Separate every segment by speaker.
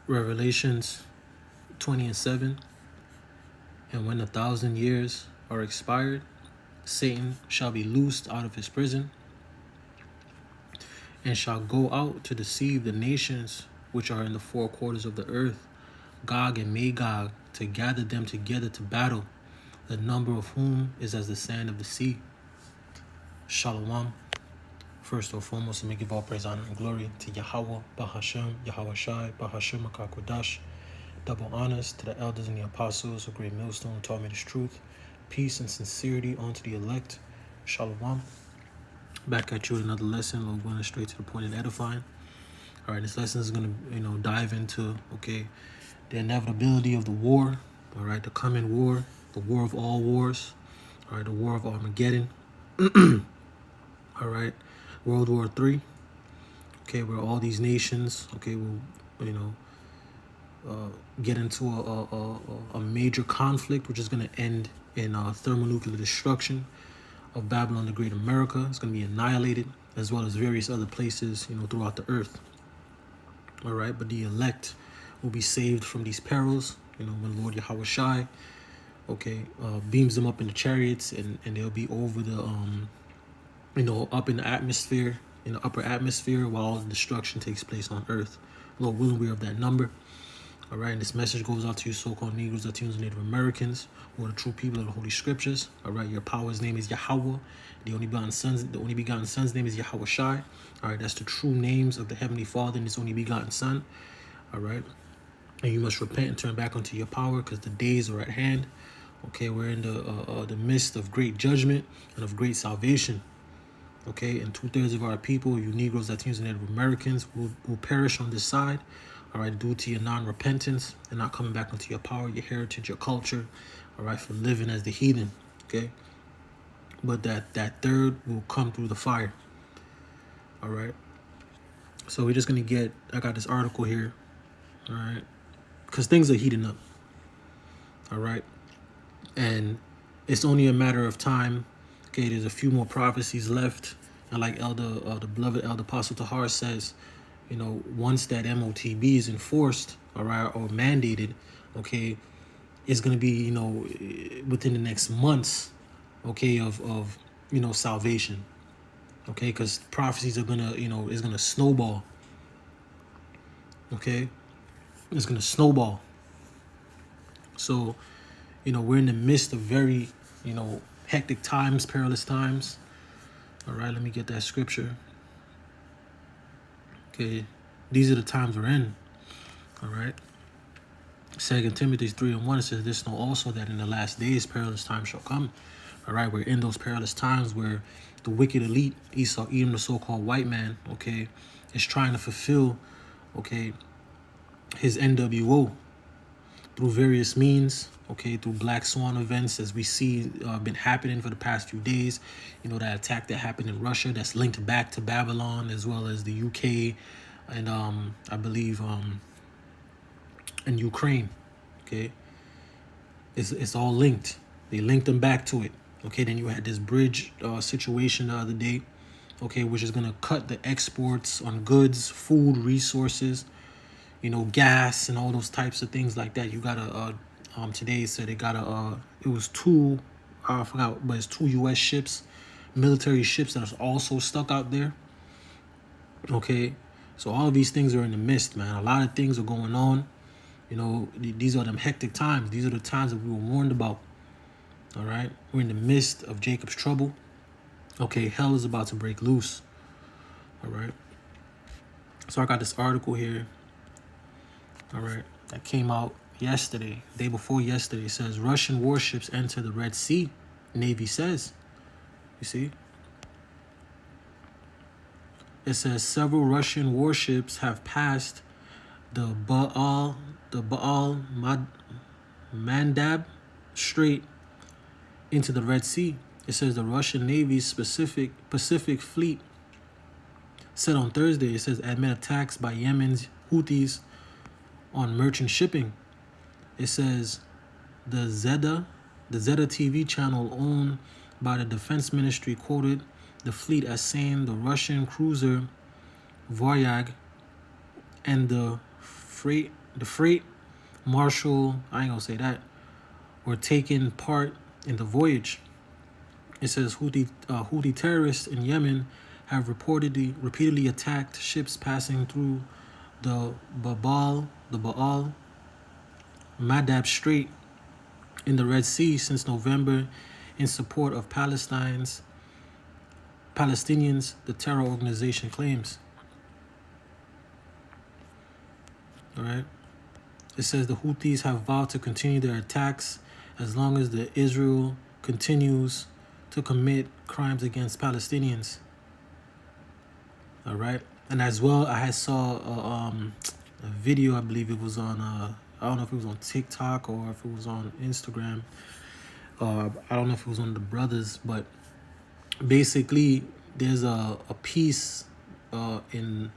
Speaker 1: Revelations 20:7. And when 1,000 years are expired, Satan shall be loosed out of his prison, and shall go out to deceive the nations which are in the four quarters of the earth, Gog and Magog, to gather them together to battle, the number of whom is as the sand of the sea. Shalom. First and foremost, let me give all praise, honor, and glory to Yahweh, Bahashem, Yahweh Shai, Bahashem Akakodash. Double honors to the elders and the apostles, a great millstone who taught me this truth. Peace and sincerity unto the elect. Shalom. Back at you with another lesson. We're going straight to the point and edifying. All right, this lesson is going to, dive into, the inevitability of the war. All right, the coming war, the war of all wars. All right, the war of Armageddon. All right, World War III. Okay, where all these nations, will, get into a major conflict, which is going to end in thermonuclear destruction of Babylon the Great America. It's going to be annihilated, as well as various other places, throughout the earth. All right, but the elect will be saved from these perils, when Lord Yahweh Shai, beams them up in the chariots, and they'll be over the, up in the atmosphere, in the upper atmosphere, while all the destruction takes place on earth. Lord willing, we're of that number. All right, and this message goes out to you so-called Negroes, Latinos, and Native Americans, who are the true people of the Holy Scriptures. All right, your power's name is Yahweh. The only begotten Son's name is Yahweh Shai. All right, that's the true names of the Heavenly Father and His only begotten Son. All right, and you must repent and turn back unto your power, because the days are at hand. Okay, we're in the midst of great judgment and of great salvation. Okay, and 2/3 of our people, you Negroes, Latinos, and Native Americans, will perish on this side. All right, due to your non-repentance and not coming back into your power, your heritage, your culture. All right, for living as the heathen. Okay, but that third will come through the fire. All right, so we're just gonna I got this article here. All right, because things are heating up. All right, and it's only a matter of time. Okay, there's a few more prophecies left, and like the beloved Elder Apostle Tahar says, once that MOTB is enforced, all right, or mandated, okay, it's going to be, within the next months, okay, of salvation, okay, because prophecies are going to, is going to snowball, okay, it's going to snowball. So, we're in the midst of very, hectic times, perilous times. All right, let me get that scripture. Okay, these are the times we're in. All right. 2 Timothy 3:1, it says, "This know also that in the last days perilous times shall come." All right, we're in those perilous times where the wicked elite, Esau, Edom, the so-called white man, is trying to fulfill, his NWO through various means, through Black Swan events, as we see been happening for the past few days. That attack that happened in Russia that's linked back to Babylon, as well as the UK and I believe in Ukraine. Okay, it's all linked. They linked them back to it. Okay, then you had this bridge situation the other day, which is gonna cut the exports on goods, food, resources, gas, and all those types of things like that. You gotta today said they got it was two, I forgot, but it's two U.S. ships, military ships, that are also stuck out there. Okay, so all of these things are in the midst, man. A lot of things are going on. These are them hectic times. These are the times that we were warned about. All right, we're in the midst of Jacob's trouble. Okay, hell is about to break loose. All right, so I got this article here. All right, that came out yesterday, day before yesterday. It says Russian warships enter the Red Sea. Navy says. You see? It says several Russian warships have passed the Baal Mandab Strait into the Red Sea. It says the Russian Navy's Pacific Fleet said on Thursday, it says, amid attacks by Yemen's Houthis on merchant shipping. It says the Zeta TV channel owned by the Defense Ministry quoted the fleet as saying the Russian cruiser Voyag and the freight marshal, I ain't gonna say that, were taking part in the voyage. It says Houthi terrorists in Yemen have repeatedly attacked ships passing through the Baal Madab Strait in the Red Sea since November in support of Palestinians, the terror organization claims. All right. It says the Houthis have vowed to continue their attacks as long as the Israel continues to commit crimes against Palestinians. All right. And as well, I had saw a video, I believe it was on, I don't know if it was on TikTok or if it was on Instagram. I don't know if it was on the brothers, but basically there's a piece in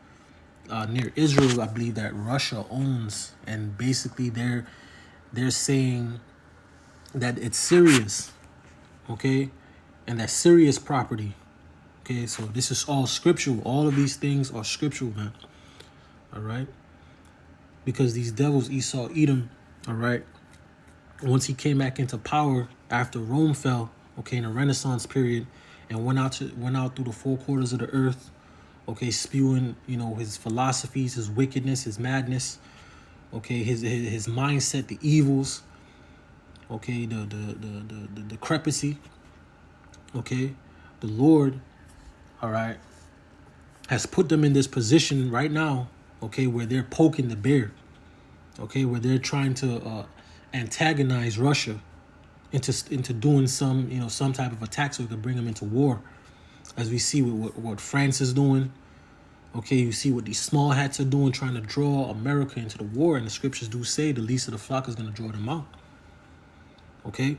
Speaker 1: near Israel, I believe, that Russia owns, and basically they're saying that it's serious, okay, and that's serious property, okay. So this is all scriptural. All of these things are scriptural, man. All right, because these devils, Esau, Edom, all right, once he came back into power after Rome fell, okay, in the Renaissance period, and went out through the four quarters of the earth, okay, spewing, his philosophies, his wickedness, his madness, okay, his mindset, the evils, okay, the decrepancy, okay. The Lord, all right, has put them in this position right now, okay, where they're poking the bear, okay, where they're trying to antagonize Russia into doing some type of attack so we can bring them into war, as we see with what France is doing. Okay, you see what these small hats are doing, trying to draw America into the war, and the scriptures do say the least of the flock is going to draw them out. Okay,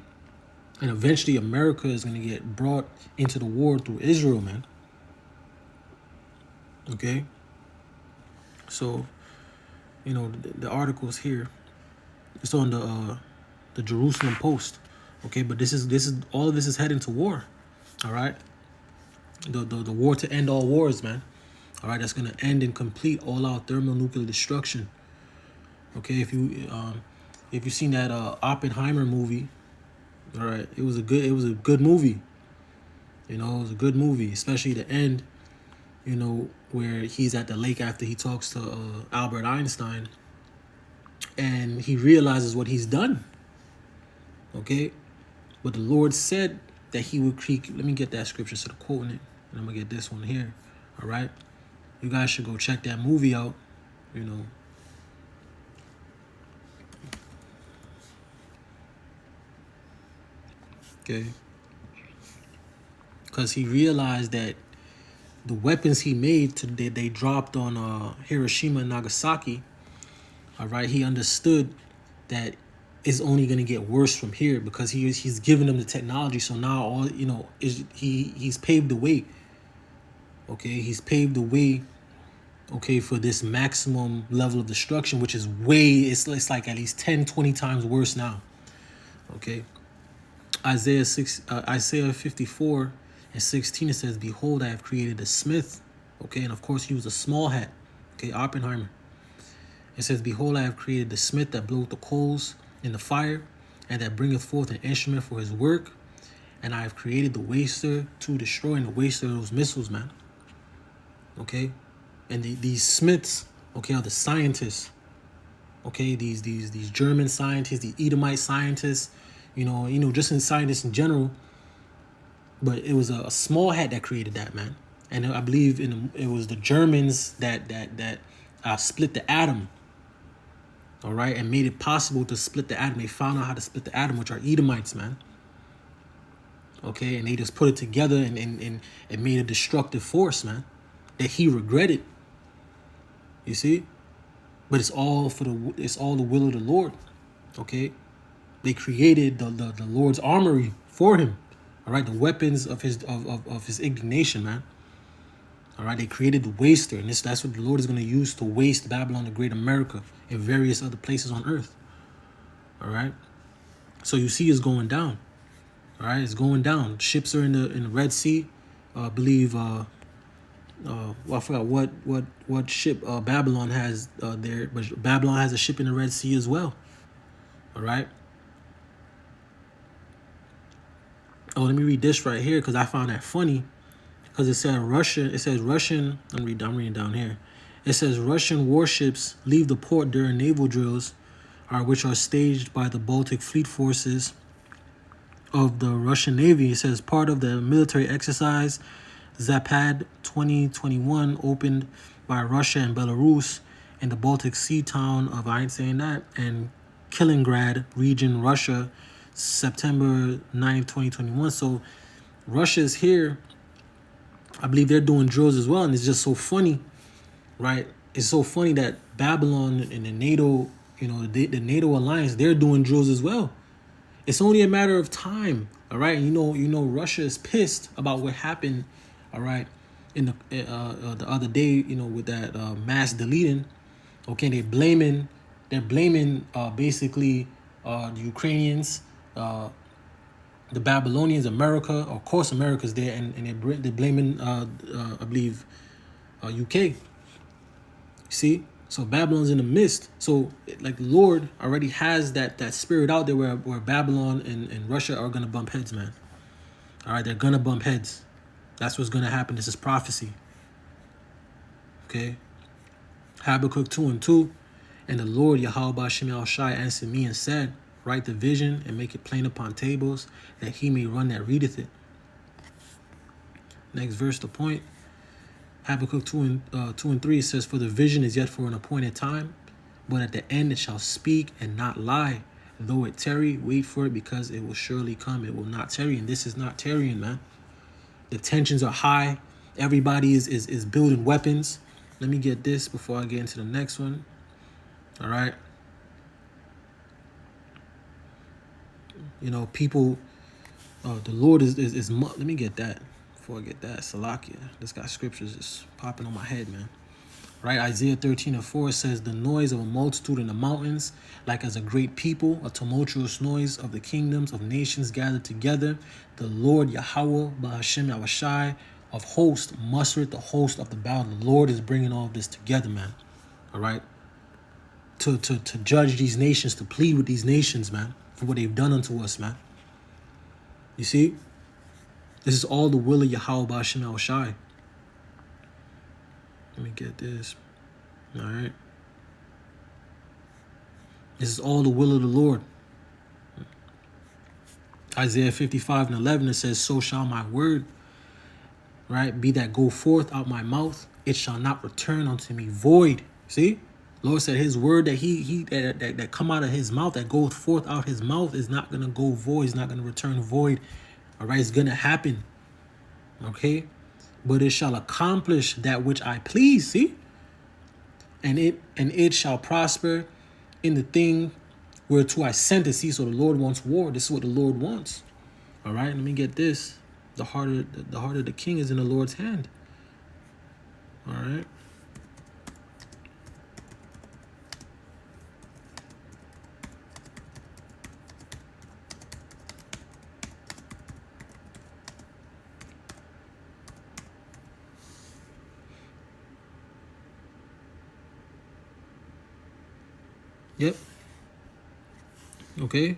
Speaker 1: and eventually America is going to get brought into the war through Israel, man. Okay, so the articles here, it's on the Jerusalem Post. Okay, but this is all of this is heading to war. All right, the war to end all wars, man. All right, that's gonna end in complete all-out thermonuclear destruction. Okay, if you seen that Oppenheimer movie, all right, it was a good movie. It was a good movie, especially the end. Where he's at the lake after he talks to Albert Einstein, and he realizes what he's done. Okay, but the Lord said that he would create. Let me get that scripture, so I'm quoting it, and I'm gonna get this one here. All right. You guys should go check that movie out, Okay. Because he realized that the weapons he made, they dropped on Hiroshima and Nagasaki, all right, he understood that it's only going to get worse from here, because he's given them the technology. So now he's paved the way. Okay, he's paved the way, okay, for this maximum level of destruction, which is it's like at least 10, 20 times worse now. Okay. Isaiah 54 and 16, it says, "Behold, I have created a smith." Okay, and of course he was a small hat. Okay, Oppenheimer. It says, "Behold, I have created the smith that bloweth the coals in the fire, and that bringeth forth an instrument for his work. And I have created the waster to destroy," and the waster of those missiles, man. Okay, and these smiths, okay, are the scientists. Okay, these German scientists, the Edomite scientists, just in scientists in general. But it was a small hat that created that, man. And I believe it was the Germans that split the atom. All right, and made it possible to split the atom. They found out how to split the atom, which are Edomites, man. Okay, and they just put it together and made a destructive force, man, that he regretted. You see, but it's all the will of the Lord. Okay, they created the Lord's armory for him. All right, the weapons of his indignation, man. All right, they created the waster, and that's what the Lord is going to use to waste Babylon the Great, America, and various other places on earth. All right, so you see, it's going down. All right, it's going down. Ships are in the Red Sea. I believe well, I forgot what ship Babylon has there, but Babylon has a ship in the Red Sea as well. All right. Oh, let me read this right here because I found that funny. Because it said Russia. It says Russian. I'm reading down here. It says Russian warships leave the port during naval drills, which are staged by the Baltic Fleet forces of the Russian Navy. It says part of the military exercise Zapad 2021 opened by Russia and Belarus in the Baltic Sea town of, I ain't saying that, and Kaliningrad region, Russia, September 9th, 2021. So Russia's here. I believe they're doing drills as well. And it's just so funny, right? It's so funny that Babylon and the NATO, the NATO alliance, they're doing drills as well. It's only a matter of time, all right? You know, Russia is pissed about what happened, all right, in the other day, with that mass deleting. Okay, they're blaming basically the Ukrainians, the Babylonians, America. Of course, America's there, and they're blaming, I believe, UK. See, so Babylon's in the midst. So like the Lord already has that spirit out there where Babylon and Russia are gonna bump heads, man. All right, they're gonna bump heads. That's what's gonna happen. This is prophecy. Okay. Habakkuk 2:2, and the Lord Yahweh Ba'Shem Yahushai answered me and said, write the vision and make it plain upon tables, that he may run that readeth it. Next verse, the point. Habakkuk 2:3 says, for the vision is yet for an appointed time, but at the end it shall speak and not lie. Though it tarry, wait for it, because it will surely come. It will not tarry. And this is not tarrying, man. The tensions are high. Everybody is building weapons. Let me get this before I get into the next one. All right. People, the Lord is let me get that before I get that. Salakia. This got scriptures just popping on my head, man. Right, Isaiah 13:4 says, the noise of a multitude in the mountains, like as a great people, a tumultuous noise of the kingdoms of nations gathered together. The Lord Yahweh Ba'Shem Yahushai of hosts mustered the host of the battle. The Lord is bringing all of this together, man. All right, to judge these nations, to plead with these nations, man, for what they've done unto us, man. You see, this is all the will of Yahweh Ba'Shem Yahushai. Let me get this. All right. This is all the will of the Lord. Isaiah 55:11, it says, so shall my word, right, be that go forth out my mouth. It shall not return unto me void. See? Lord said his word that come out of his mouth, that goes forth out his mouth, is not going to go void. It's not going to return void. All right. It's going to happen. Okay. But it shall accomplish that which I please, see? And it shall prosper in the thing whereto I sent it. See, so the Lord wants war. This is what the Lord wants. All right, let me get this. The heart of the king is in the Lord's hand. All right. Yep. Okay.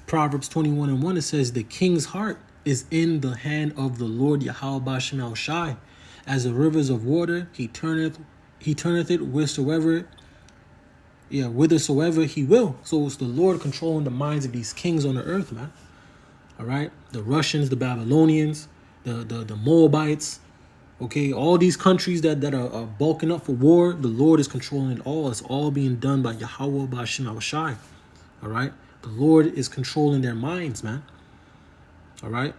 Speaker 1: Proverbs 21:1, it says, the king's heart is in the hand of the Lord Yahweh Ba'Shem Yahushai. As the rivers of water, he turneth it whithersoever he will. So it's the Lord controlling the minds of these kings on the earth, man. All right. The Russians, the Babylonians, the Moabites. Okay, all these countries that are bulking up for war, the Lord is controlling it all. It's all being done by Yahweh Ba'Shem Yahushai. All right, the Lord is controlling their minds, man. All right,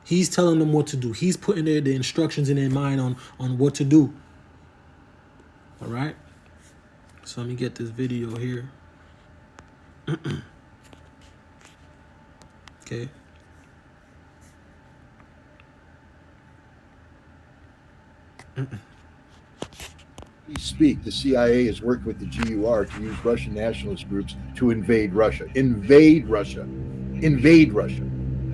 Speaker 1: he's telling them what to do. He's putting the instructions in their mind on what to do. All right, so let me get this video here. Okay.
Speaker 2: Speak, the CIA has worked with the GUR to use Russian nationalist groups to invade Russia. Invade Russia. Invade Russia.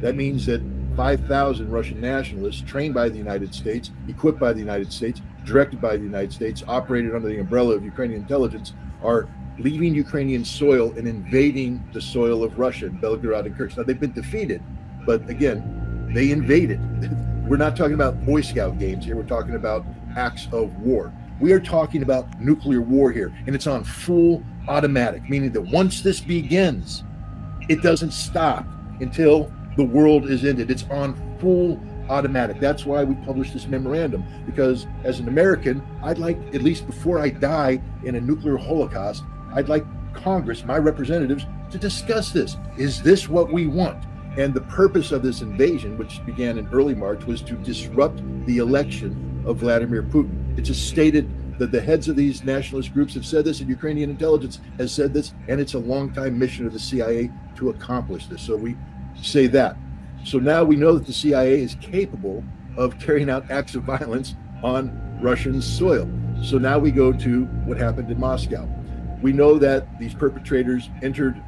Speaker 2: That means that 5,000 Russian nationalists trained by the United States, equipped by the United States, directed by the United States, operated under the umbrella of Ukrainian intelligence, are leaving Ukrainian soil and invading the soil of Russia, Belgorod and Kerch. Now, they've been defeated, but again, they invaded. We're not talking about Boy Scout games here. We're talking about acts of war. We are talking about nuclear war here, and it's on full automatic, meaning that once this begins, it doesn't stop until the world is ended. It's on full automatic. That's why we published this memorandum, because as an American, I'd like, at least before I die in a nuclear holocaust, I'd like Congress, my representatives, to discuss this. Is this what we want? And the purpose of this invasion, which began in early March, was to disrupt the election of Vladimir Putin. It's just stated that the heads of these nationalist groups have said this, and Ukrainian intelligence has said this, and it's a long-time mission of the CIA to accomplish this. So we say that. So now we know that the CIA is capable of carrying out acts of violence on Russian soil. So now we go to what happened in Moscow. We know that these perpetrators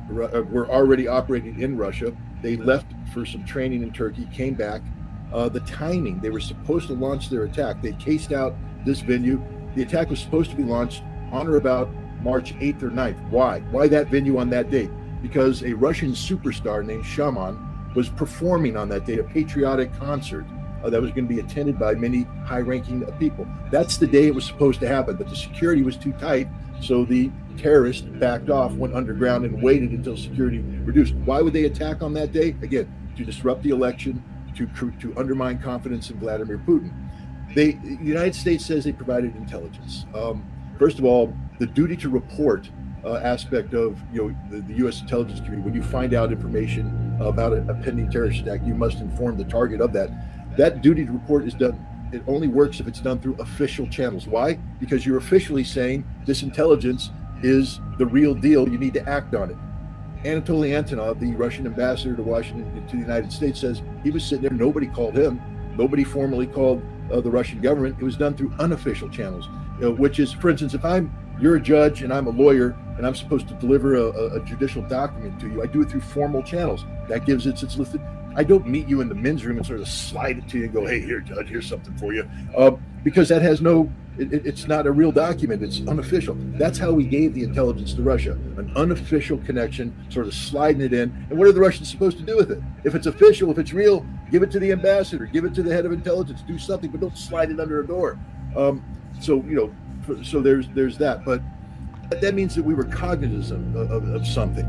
Speaker 2: were already operating in Russia. They left for some training in Turkey, came back. The timing, they were supposed to launch their attack. They cased out this venue. The attack was supposed to be launched on or about March 8th or 9th. Why? Why that venue on that date? Because a Russian superstar named Shaman was performing on that day, a patriotic concert that was going to be attended by many high-ranking people. That's the day it was supposed to happen, but the security was too tight, so the terrorists backed off, went underground, and waited until security reduced. Why would they attack on that day? Again, to disrupt the election, to undermine confidence in Vladimir Putin. The United States says they provided intelligence. First of all, the duty to report aspect of the U.S. intelligence community. When you find out information about a pending terrorist attack, you must inform the target of that. That duty to report is done. It only works if it's done through official channels. Why? Because you're officially saying this intelligence is the real deal. You need to act on it. Anatoly Antonov, the Russian ambassador to Washington, to the United States, says he was sitting there. Nobody called him. Nobody formally called the Russian government. It was done through unofficial channels, which is, for instance, if you're a judge and I'm a lawyer and I'm supposed to deliver a judicial document to you, I do it through formal channels. That gives its listed. I don't meet you in the men's room and sort of slide it to you and go, hey, here, judge, here's something for you. Because that has it's not a real document. It's unofficial. That's how we gave the intelligence to Russia, an unofficial connection, sort of sliding it in. And what are the Russians supposed to do with it? If it's official, if it's real, give it to the ambassador, give it to the head of intelligence, do something, but don't slide it under a door. So there's that. But that means that we were cognizant of something.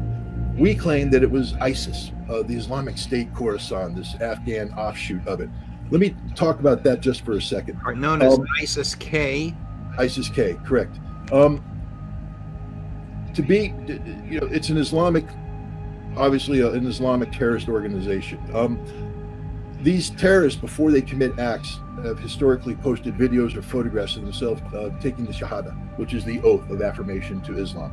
Speaker 2: We claim that it was ISIS, the Islamic State Khorasan, this Afghan offshoot of it. Let me talk about that just for a second.
Speaker 3: Are known as ISIS-K.
Speaker 2: ISIS-K, correct. It's an Islamic, obviously an Islamic terrorist organization. These terrorists, before they commit acts, have historically posted videos or photographs of themselves taking the Shahada, which is the oath of affirmation to Islam.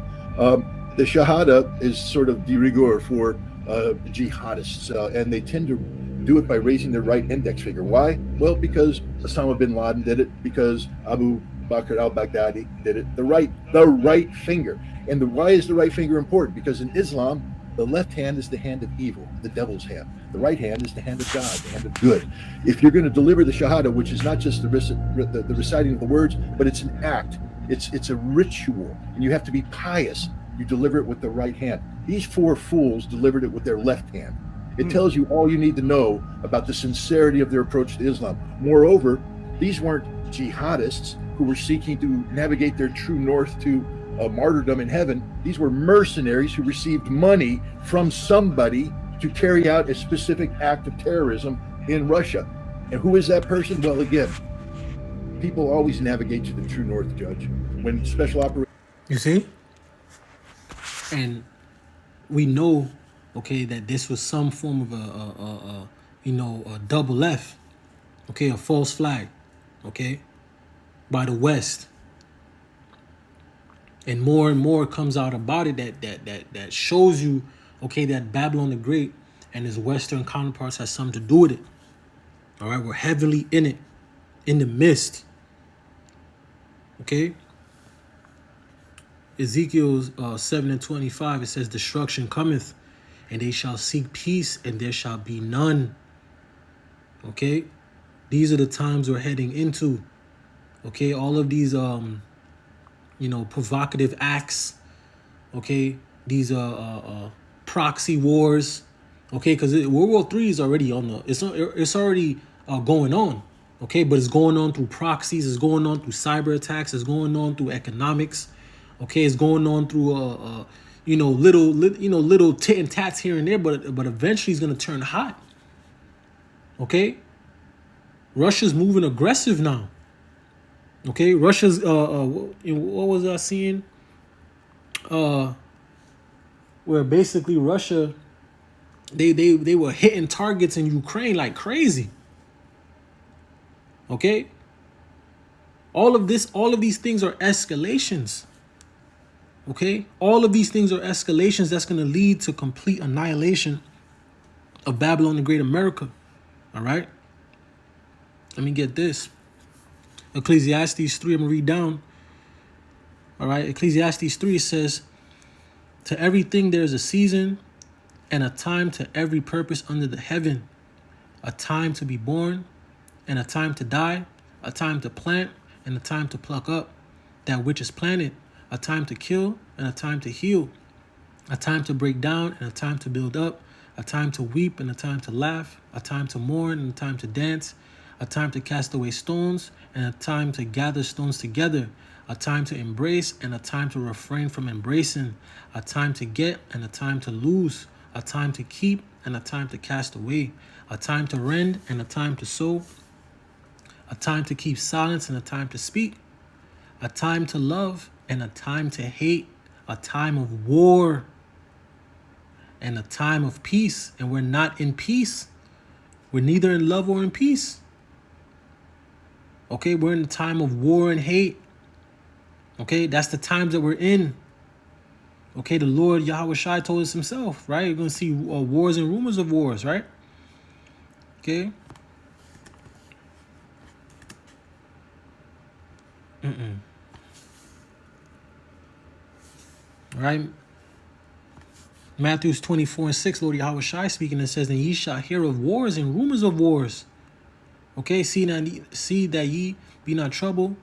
Speaker 2: The Shahada is sort of de rigueur for jihadists, and they tend to do it by raising their right index finger. Why? Well, because Osama bin Laden did it, because Abu Bakr al-Baghdadi did it. The right finger. And why is the right finger important? Because in Islam, the left hand is the hand of evil, the devil's hand. The right hand is the hand of God, the hand of good. If you're going to deliver the Shahada, which is not just the reciting of the words, but it's an act. It's a ritual, and you have to be pious. You deliver it with the right hand. These four fools delivered it with their left hand. It tells you all you need to know about the sincerity of their approach to Islam. Moreover, these weren't jihadists who were seeking to navigate their true north to martyrdom in heaven. These were mercenaries who received money from somebody to carry out a specific act of terrorism in Russia. And who is that person? Well, again, people always navigate to the true north, Judge. When special operations...
Speaker 1: You see? And we know, okay, that this was some form of a double F, okay, a false flag, okay, by the West. And more comes out about it that shows you, okay, that Babylon the Great and his Western counterparts has something to do with it. All right, we're heavily in it, in the midst. Okay. Ezekiel 7:25, it says, destruction cometh, and they shall seek peace, and there shall be none. Okay, these are the times we're heading into. Okay, all of these provocative acts. Okay, these proxy wars. Okay, because World War III is already on the it's already going on. Okay, but it's going on through proxies, it's going on through cyber attacks, it's going on through economics. Okay, it's going on through little tit and tats here and there, but eventually it's gonna turn hot. Okay, Russia's moving aggressive now. Okay, Russia's what was I seeing? Where basically Russia they were hitting targets in Ukraine like crazy. Okay, all of these things are escalations. Okay, all of these things are escalations that's going to lead to complete annihilation of Babylon the Great America. All right, let me get this. Ecclesiastes 3, I'm going to read down. All right, Ecclesiastes 3 says, to everything there is a season and a time to every purpose under the heaven, a time to be born and a time to die, a time to plant and a time to pluck up that which is planted, a time to kill and a time to heal, a time to break down and a time to build up, a time to weep and a time to laugh, a time to mourn and a time to dance, a time to cast away stones and a time to gather stones together, a time to embrace and a time to refrain from embracing, a time to get and a time to lose, a time to keep and a time to cast away, a time to rend and a time to sow, a time to keep silence and a time to speak, a time to love and a time to hate, a time of war and a time of peace. And we're not in peace. We're neither in love or in peace. Okay, we're in a time of war and hate. Okay, that's the times that we're in. Okay, the Lord Yahweh Shai told us himself, right? You're going to see wars and rumors of wars, right? Okay. All right. Matthew 24:6, Lord Yahweh Shai speaking, and says, and ye shall hear of wars and rumors of wars. Okay, see that ye be not troubled,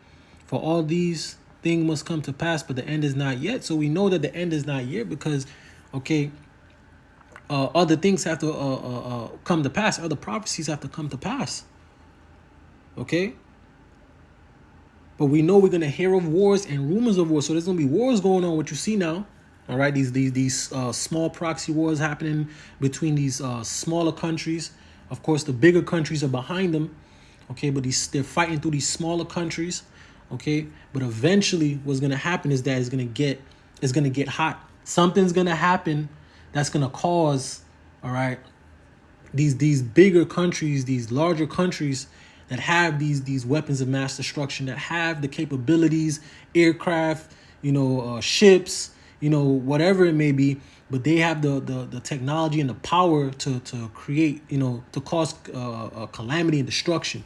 Speaker 1: for all these things must come to pass, but the end is not yet. So we know that the end is not yet because, okay, other things have to come to pass. Other prophecies have to come to pass. Okay? But we know we're going to hear of wars and rumors of wars. So there's going to be wars going on, what you see now. All right, these small proxy wars happening between these smaller countries. Of course, the bigger countries are behind them. Okay, but they're fighting through these smaller countries. Okay, but eventually what's going to happen is that it's going to get hot. Something's going to happen that's going to cause, all right, these bigger countries, these larger countries that have these weapons of mass destruction, that have the capabilities, aircraft, ships, whatever it may be, but they have the technology and the power to create, to cause calamity and destruction.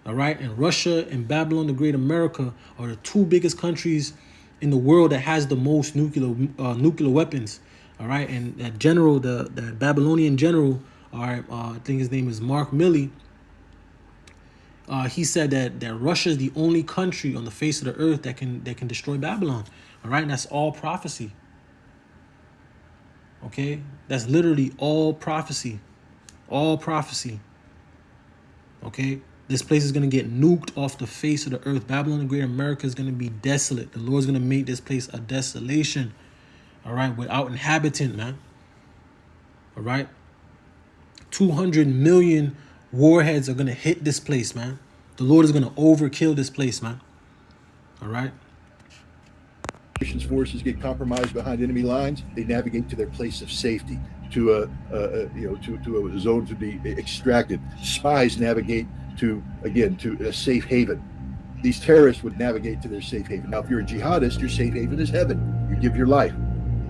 Speaker 1: All right, and Russia and Babylon the Great America are the two biggest countries in the world that has the most nuclear weapons. All right, and that general, the Babylonian general, all right, I think his name is Mark Milley. He said that Russia is the only country on the face of the earth that can destroy Babylon. All right, and that's all prophecy. Okay, that's literally all prophecy, all prophecy. Okay, this place is gonna get nuked off the face of the earth. Babylon the Great America is gonna be desolate. The Lord's gonna make this place a desolation. All right, without inhabitant, man. All right, 200 million warheads are gonna hit this place, man. The Lord is gonna overkill this place, man. All right.
Speaker 2: Forces get compromised behind enemy lines. They navigate to their place of safety, to a zone to be extracted. Spies navigate to a safe haven. These terrorists would navigate to their safe haven. Now, if you're a jihadist, your safe haven is heaven. You give your life.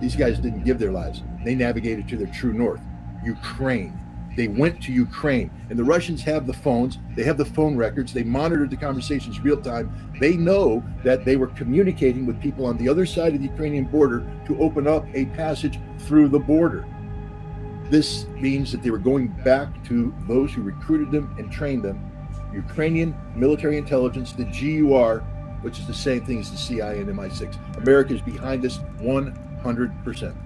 Speaker 2: These guys didn't give their lives. They navigated to their true north, Ukraine. They went to Ukraine, and the Russians have the phones. They have the phone records. They monitored the conversations real time. They know that they were communicating with people on the other side of the Ukrainian border to open up a passage through the border. This means that they were going back to those who recruited them and trained them, Ukrainian military intelligence, the GUR, which is the same thing as the CIA and MI6. America is behind this 100%.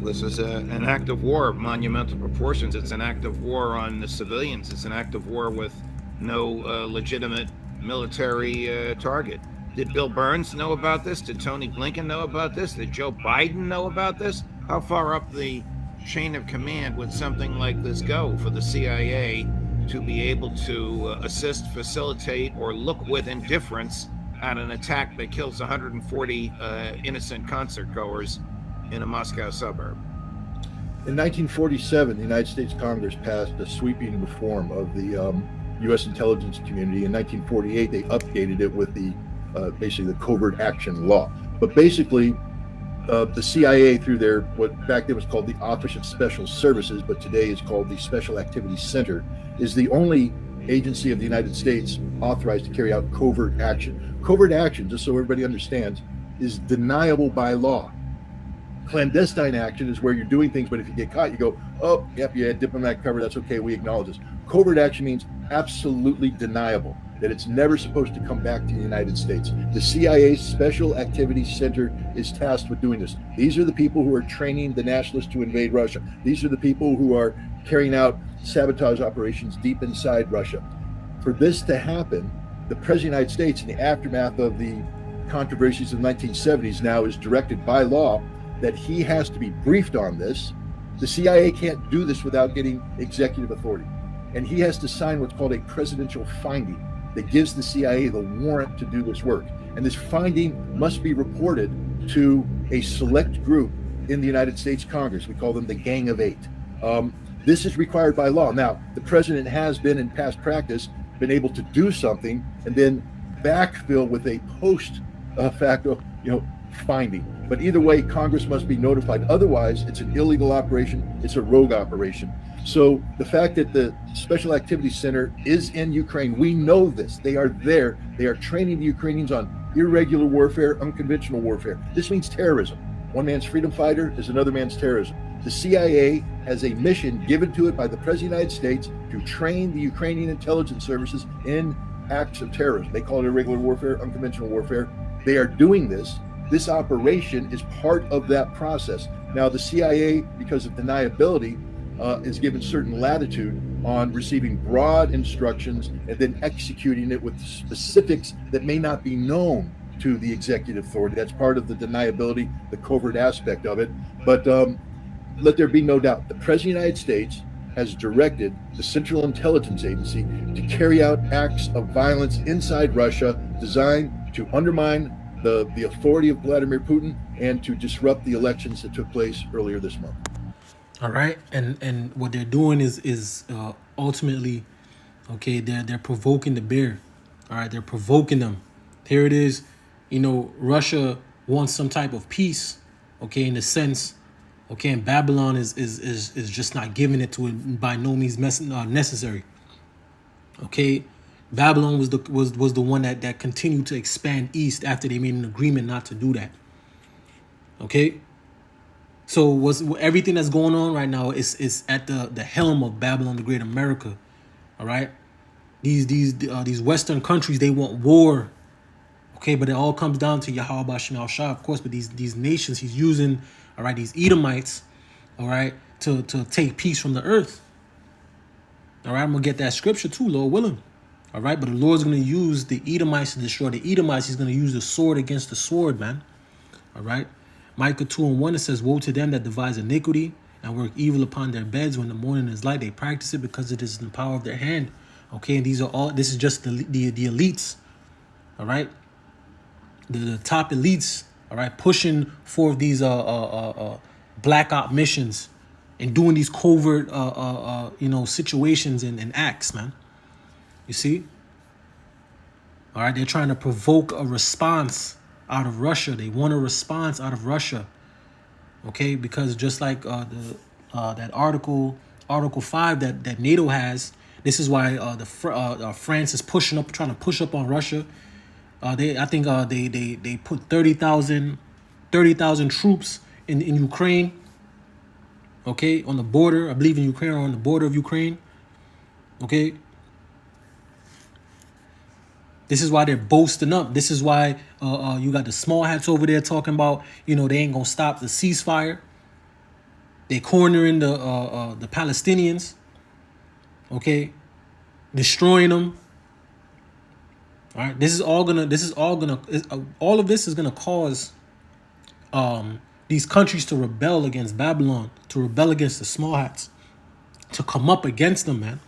Speaker 3: This is an act of war of monumental proportions. It's an act of war on the civilians. It's an act of war with no legitimate military target. Did Bill Burns know about this? Did Tony Blinken know about this? Did Joe Biden know about this? How far up the chain of command would something like this go for the CIA to be able to assist, facilitate, or look with indifference at an attack that kills 140 innocent concert goers in a Moscow suburb?
Speaker 2: In 1947, the United States Congress passed a sweeping reform of the U.S. intelligence community. In 1948, they updated it with the basically the covert action law. But basically, the CIA, through their what back then was called the Office of Special Services, but today is called the Special Activities Center, is the only agency of the United States authorized to carry out covert action. Covert action, just so everybody understands, is deniable by law. Clandestine action is where you're doing things, but if you get caught, you go, oh, yep, you had diplomatic cover, that's okay, we acknowledge this. Covert action means absolutely deniable, that it's never supposed to come back to the United States. The CIA Special Activities Center is tasked with doing this. These are the people who are training the nationalists to invade Russia. These are the people who are carrying out sabotage operations deep inside Russia. For this to happen, the President of the United States, in the aftermath of the controversies of the 1970s, now is directed by law that he has to be briefed on this. The CIA can't do this without getting executive authority. And he has to sign what's called a presidential finding that gives the CIA the warrant to do this work. And this finding must be reported to a select group in the United States Congress. We call them the Gang of Eight. This is required by law. Now, the president has been, in past practice, been able to do something and then backfill with a post facto, finding. But either way, Congress must be notified. Otherwise, it's an illegal operation. It's a rogue operation. So the fact that the Special Activities Center is in Ukraine, we know this. They are there. They are training the Ukrainians on irregular warfare, unconventional warfare. This means terrorism. One man's freedom fighter is another man's terrorism. The CIA has a mission given to it by the President of the United States to train the Ukrainian intelligence services in acts of terrorism. They call it irregular warfare, unconventional warfare. They are doing this. This operation is part of that process. Now, the CIA, because of deniability, is given certain latitude on receiving broad instructions and then executing it with specifics that may not be known to the executive authority. That's part of the deniability, the covert aspect of it. But let there be no doubt, the President of the United States has directed the Central Intelligence Agency to carry out acts of violence inside Russia designed to undermine the authority of Vladimir Putin and to disrupt the elections that took place earlier this month.
Speaker 1: All right, and what they're doing is ultimately, okay, they're provoking the bear. All right, they're provoking them. Here it is, Russia wants some type of peace, okay, in the sense, okay, and Babylon is just not giving it to it by no means necessary. Okay, Babylon was the one that continued to expand east after they made an agreement not to do that. Okay. So everything that's going on right now is at the helm of Babylon the Great America. All right. These Western countries, they want war. Okay, but it all comes down to Yahweh Shem Shah, of course. But these nations he's using, all right, these Edomites, all right, to take peace from the earth. All right, I'm gonna get that scripture too, Lord willing. All right, but the Lord's gonna use the Edomites to destroy the Edomites. He's gonna use the sword against the sword, man. All right. Micah 2:1, it says, woe to them that devise iniquity and work evil upon their beds. When the morning is light, they practice it because it is in the power of their hand. Okay, and this is just the elites. All right, the top elites. All right, pushing forth these black op missions and doing these covert situations and acts, man. You see? All right, they're trying to provoke a response out of Russia. They want a response out of Russia. Okay, because just like that Article 5 that NATO has, this is why France is trying to push up on Russia. They put 30,000 troops in Ukraine. Okay, on the border, I believe in Ukraine, or on the border of Ukraine. Okay, this is why they're boasting up. This is why you got the small hats over there talking about, you know, they ain't gonna stop the ceasefire. They cornering the Palestinians. Okay, destroying them. All right, all of this is gonna cause these countries to rebel against Babylon, to rebel against the small hats, to come up against them, man,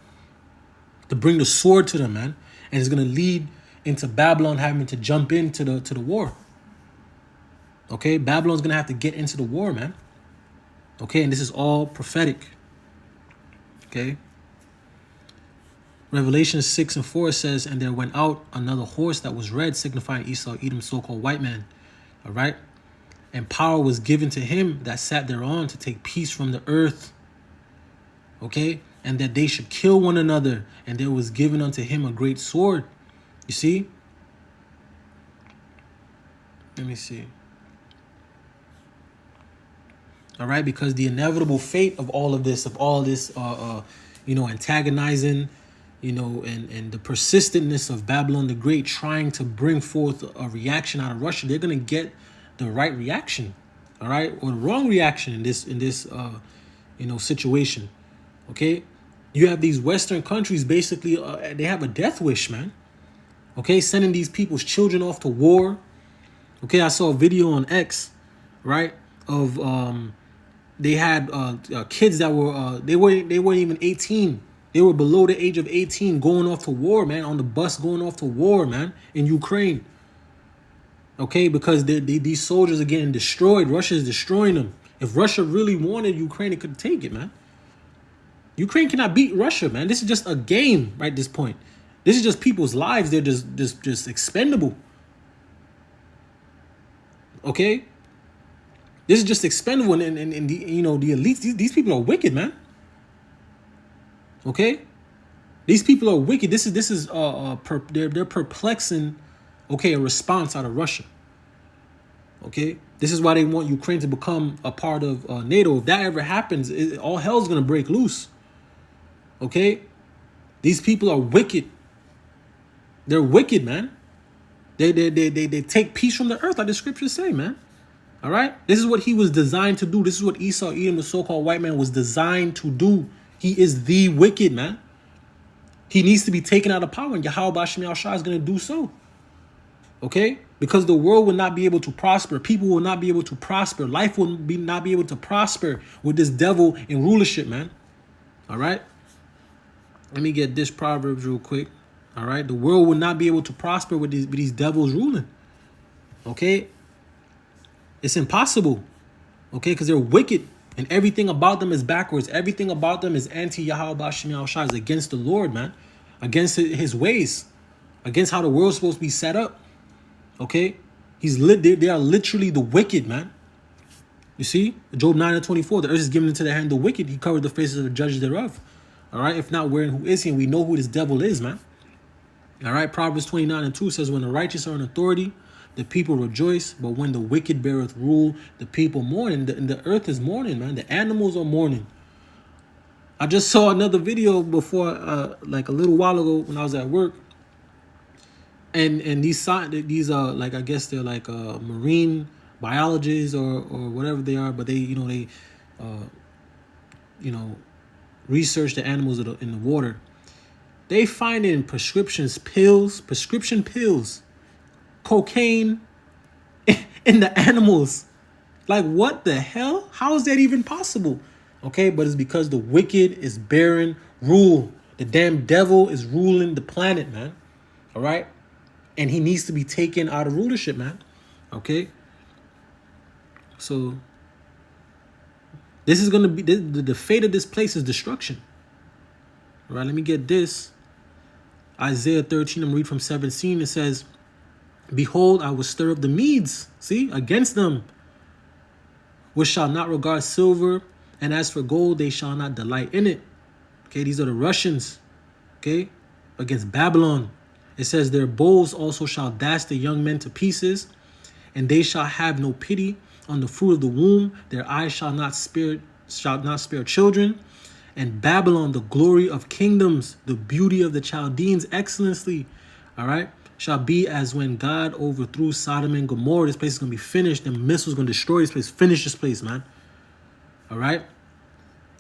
Speaker 1: to bring the sword to them, man, and it's gonna lead into Babylon having to jump into the war. Okay, Babylon's gonna have to get into the war, man. Okay, and this is all prophetic. Okay. Revelation 6:4 says, and there went out another horse that was red, signifying Esau, Edom, so-called white man. All right. And power was given to him that sat thereon to take peace from the earth. Okay. And that they should kill one another. And there was given unto him a great sword. You see? Let me see. All right. Because the inevitable fate of all of this, antagonizing, and the persistentness of Babylon the Great trying to bring forth a reaction out of Russia, they're going to get the right reaction, all right, or the wrong reaction in this situation. Okay, you have these Western countries basically they have a death wish, man. Okay, sending these people's children off to war. Okay, I saw a video on X, right, of they had kids that were they weren't even 18. They were below the age of 18 going off to war, man, on the bus going off to war, man, in Ukraine. Okay, because these soldiers are getting destroyed. Russia is destroying them. If Russia really wanted Ukraine, it could take it, man. Ukraine cannot beat Russia, man. This is just a game right at this point. This is just people's lives. They're just expendable. Okay? This is just expendable, and the the elites. These people are wicked, man. Okay, these people are wicked. This is they're perplexing. Okay, a response out of Russia. Okay, this is why they want Ukraine to become a part of NATO. If that ever happens, all hell's gonna break loose. Okay, these people are wicked. They're wicked, man. They take peace from the earth, like the scriptures say, man. All right, this is what he was designed to do. This is what Esau, Edom, the so-called white man, was designed to do. He is the wicked, man. He needs to be taken out of power, and Yahweh Bashim Yahushua is going to do so. Okay? Because the world will not be able to prosper. People will not be able to prosper. Life will not be able to prosper with this devil in rulership, man. All right? Let me get this Proverbs real quick. All right? The world will not be able to prosper with these devils ruling. Okay? It's impossible. Okay? Because they're wicked. And everything about them is backwards. Everything about them is anti-Yahweh Bashim Yahushua, is against the Lord, man. Against his ways. Against how the world's supposed to be set up. Okay? They are literally the wicked, man. You see? Job 9:24. The earth is given into the hand of the wicked. He covered the faces of the judges thereof. All right? If not, where and who is he? And we know who this devil is, man. All right? Proverbs 29:2 says, when the righteous are in authority, the people rejoice, but when the wicked beareth rule, the people mourn. And the earth is mourning, man. The animals are mourning. I just saw another video before, like a little while ago when I was at work. And these like, I guess they're like marine biologists or whatever they are, but they research the animals in the water. They find in prescription pills, cocaine in the animals. Like, what the hell? How is that even possible? Okay, but it's because the wicked is bearing rule. The damn devil is ruling the planet, man. All right? And he needs to be taken out of rulership, man. Okay? So, this is going to be, the fate of this place is destruction. All right, let me get this. Isaiah 13, I'm reading from 17. It says, behold, I will stir up the Medes, see, against them, which shall not regard silver, and as for gold, they shall not delight in it. Okay, these are the Russians, okay, against Babylon. It says, their bowls also shall dash the young men to pieces, and they shall have no pity on the fruit of the womb. Their eyes shall not spare shalt not spare children, and Babylon, the glory of kingdoms, the beauty of the Chaldeans, excellency, all right, shall be as when God overthrew Sodom and Gomorrah. This place is going to be finished. The missiles going to destroy this place. Finish this place, man. All right.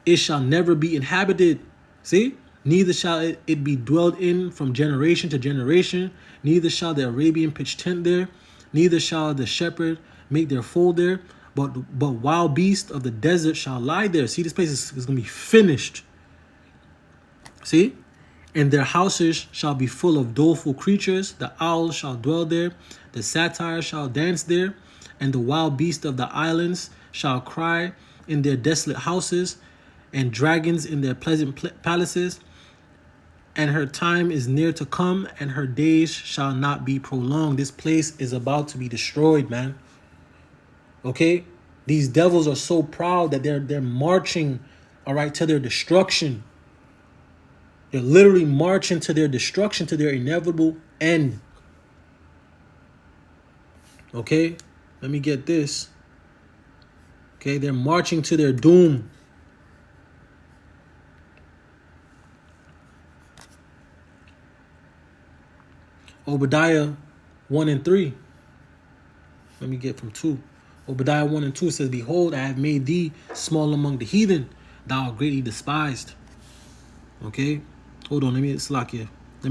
Speaker 1: It shall never be inhabited. See? Neither shall it be dwelled in from generation to generation. Neither shall the Arabian pitch tent there. Neither shall the shepherd make their fold there. But wild beasts of the desert shall lie there. See, this place is going to be finished. See? And their houses shall be full of doleful creatures. The owls shall dwell there. The satyrs shall dance there. And the wild beasts of the islands shall cry in their desolate houses, and dragons in their pleasant palaces. And her time is near to come, and her days shall not be prolonged. This place is about to be destroyed, man. Okay? These devils are so proud that they're marching, all right, to their destruction. They're literally marching to their destruction, to their inevitable end. Okay? Let me get this. Okay? They're marching to their doom. Obadiah 1 and 3. Let me get from 2. Obadiah 1 and 2 says, behold, I have made thee small among the heathen. Thou art greatly despised. Okay? Hold on. Let me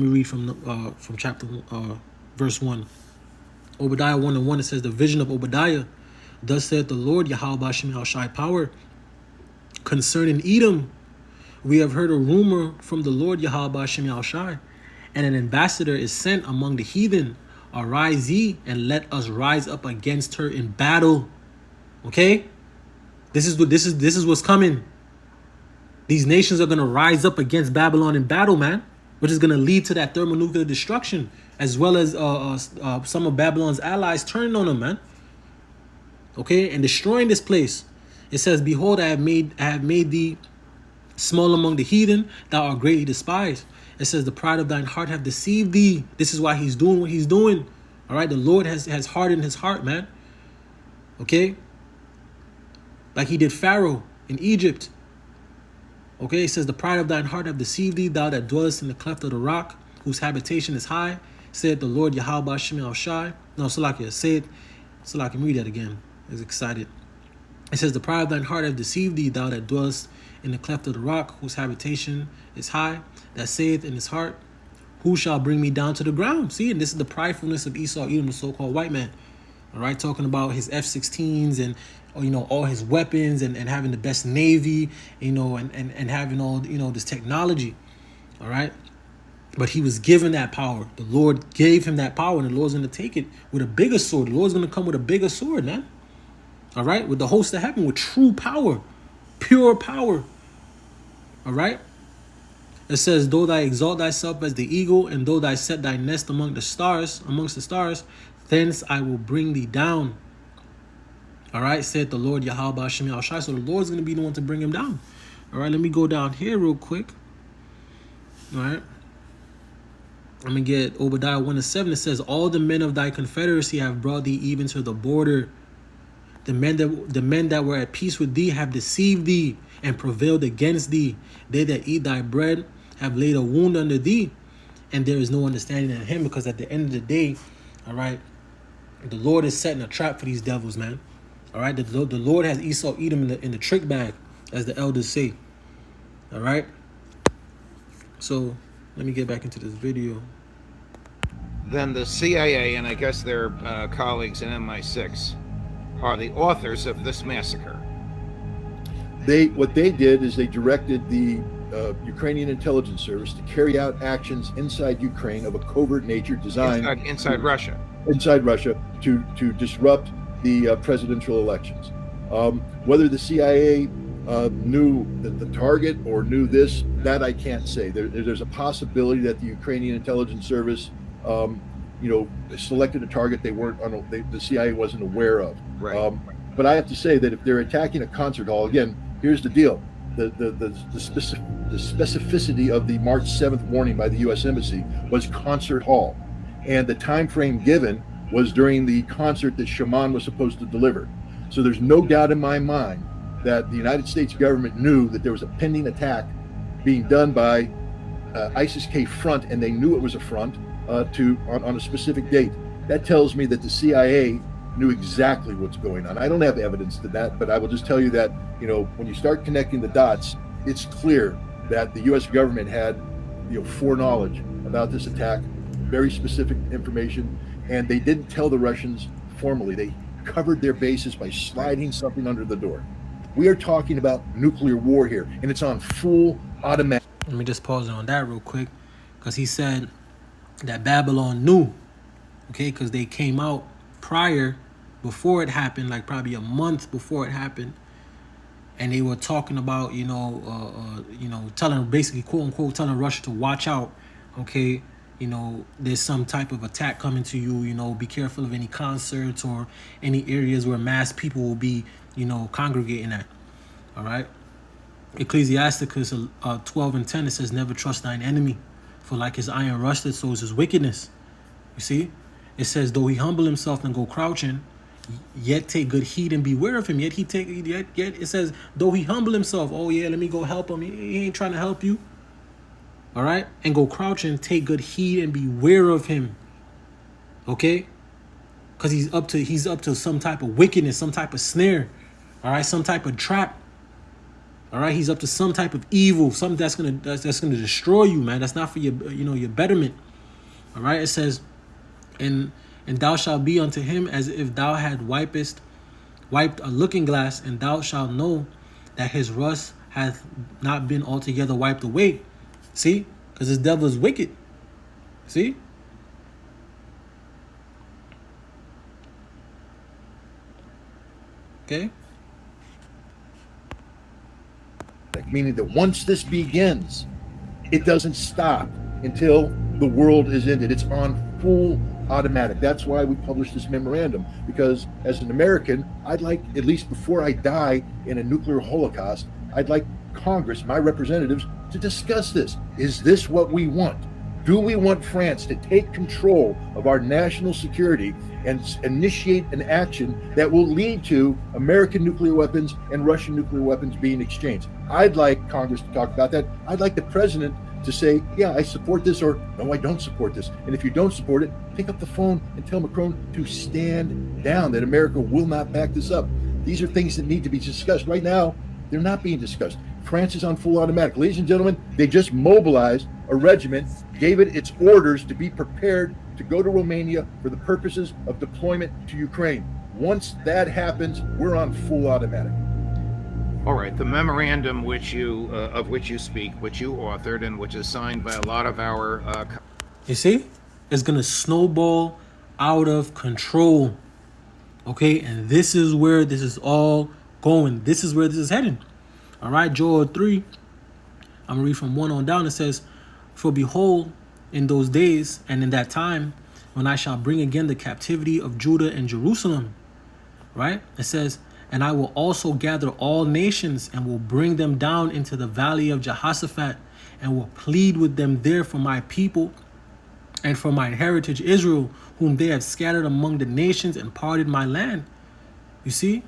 Speaker 1: read from chapter verse 1. Obadiah 1 and 1, it says, the vision of Obadiah. Thus saith the Lord, Yahweh Bashim Al-Shai power. Concerning Edom, we have heard a rumor from the Lord Yahweh Bashim Al-Shai. And an ambassador is sent among the heathen. Arise ye, and let us rise up against her in battle. Okay? This is what's coming. These nations are gonna rise up against Babylon in battle, man, which is gonna lead to that thermonuclear destruction, as well as some of Babylon's allies turning on them, man. Okay, and destroying this place. It says, behold, I have made thee small among the heathen, thou art greatly despised. It says, the pride of thine heart have deceived thee. This is why he's doing what he's doing. All right, the Lord has hardened his heart, man. Okay, like he did Pharaoh in Egypt. Okay, it says, the pride of thine heart have deceived thee, thou that dwellest in the cleft of the rock, whose habitation is high, said the Lord Yahweh Shem Al Shai. No, Salakia, say it. Salakia, read that again. I was excited. It says, the pride of thine heart have deceived thee, thou that dwellest in the cleft of the rock, whose habitation is high, that saith in his heart, who shall bring me down to the ground? See, and this is the pridefulness of Esau, Edom, the so-called white man. All right, talking about his F-16s and, you know, all his weapons and having the best Navy, you know, and having all, you know, this technology. All right. But he was given that power. The Lord gave him that power, and the Lord's going to take it with a bigger sword. The Lord's going to come with a bigger sword, man. All right. With the host of heaven, with true power, pure power. All right. It says, though thou exalt thyself as the eagle, and though thou set thy nest amongst the stars, thence I will bring thee down. All right, said the Lord Yahweh Shem Al Shai. So the Lord's going to be the one to bring him down. All right, let me go down here real quick. All right. I'm going to get Obadiah 1 and 7. It says, all the men of thy confederacy have brought thee even to the border. The men that were at peace with thee have deceived thee and prevailed against thee. They that eat thy bread have laid a wound under thee, and there is no understanding in him, because at the end of the day, all right, the Lord is setting a trap for these devils, man. All right, the Lord has Esau Edom in the trick bag, as the elders say. All right. So let me get back into this video.
Speaker 3: Then the CIA and I guess their colleagues in MI6 are the authors of this massacre.
Speaker 2: What they did is they directed the Ukrainian intelligence service to carry out actions inside Ukraine of a covert nature designed
Speaker 3: inside Russia
Speaker 2: to disrupt the presidential elections. Whether the CIA knew that the target or knew this, that I can't say. There's a possibility that the Ukrainian intelligence service, selected a target the CIA wasn't aware of.
Speaker 3: Right.
Speaker 2: But I have to say that if they're attacking a concert hall, again, here's the deal: the specificity of the March 7th warning by the U.S. Embassy was concert hall, and the time frame given was during the concert that Shaman was supposed to deliver. So there's no doubt in my mind that the United States government knew that there was a pending attack being done by ISIS-K front, and they knew it was a front on a specific date. That tells me that the CIA knew exactly what's going on. I don't have evidence to that, but I will just tell you that, when you start connecting the dots, it's clear that the U.S. government had, foreknowledge about this attack, very specific information, and they didn't tell the Russians formally. They covered their bases by sliding something under the door. We are talking about nuclear war here, and it's on full automatic.
Speaker 1: Let me just pause on that real quick, because he said that Babylon knew, okay, because they came out before it happened, like probably a month before it happened, and they were talking about, telling, basically, quote unquote, telling Russia to watch out, okay, there's some type of attack coming to you, be careful of any concerts or any areas where mass people will be, congregating at, all right? Ecclesiasticus 12:10, it says, never trust thine enemy, for like his iron rusted, so is his wickedness. You see? It says, though he humble himself and go crouching, yet take good heed and beware of him. Yet it says, though he humble himself, oh yeah, let me go help him. He ain't trying to help you. All right? And go crouching, take good heed and beware of him. Okay? Because he's up to some type of wickedness, some type of snare. All right? Some type of trap. All right, he's up to some type of evil, something that's gonna destroy you, man. That's not for your your betterment. All right, it says, and thou shalt be unto him as if thou had wiped a looking glass, and thou shalt know that his rust hath not been altogether wiped away. See, because this devil is wicked. See. Okay.
Speaker 2: Meaning that once this begins, it doesn't stop until the world is ended. It's on full automatic. That's why we published this memorandum, because as an American, I'd like, at least before I die in a nuclear holocaust, I'd like Congress, my representatives, to discuss this. Is this what we want? Do we want France to take control of our national security and initiate an action that will lead to American nuclear weapons and Russian nuclear weapons being exchanged? I'd like Congress to talk about that. I'd like the president to say, yeah, I support this, or no, I don't support this. And if you don't support it, pick up the phone and tell Macron to stand down, that America will not back this up. These are things that need to be discussed. Right now, they're not being discussed. France is on full automatic. Ladies and gentlemen, they just mobilized a regiment, gave it its orders to be prepared to go to Romania for the purposes of deployment to Ukraine. Once that happens, we're on full automatic.
Speaker 3: All right, the memorandum of which you speak, which you authored, and which is signed by a lot of our...
Speaker 1: You see? It's going to snowball out of control. Okay? And this is where this is all going. This is where this is heading. All right, Joel 3. I'm going to read from 1 on down. It says, for behold, in those days and in that time, when I shall bring again the captivity of Judah and Jerusalem. Right? It says, and I will also gather all nations and will bring them down into the valley of Jehoshaphat and will plead with them there for my people and for my heritage Israel, whom they have scattered among the nations and parted my land. You see?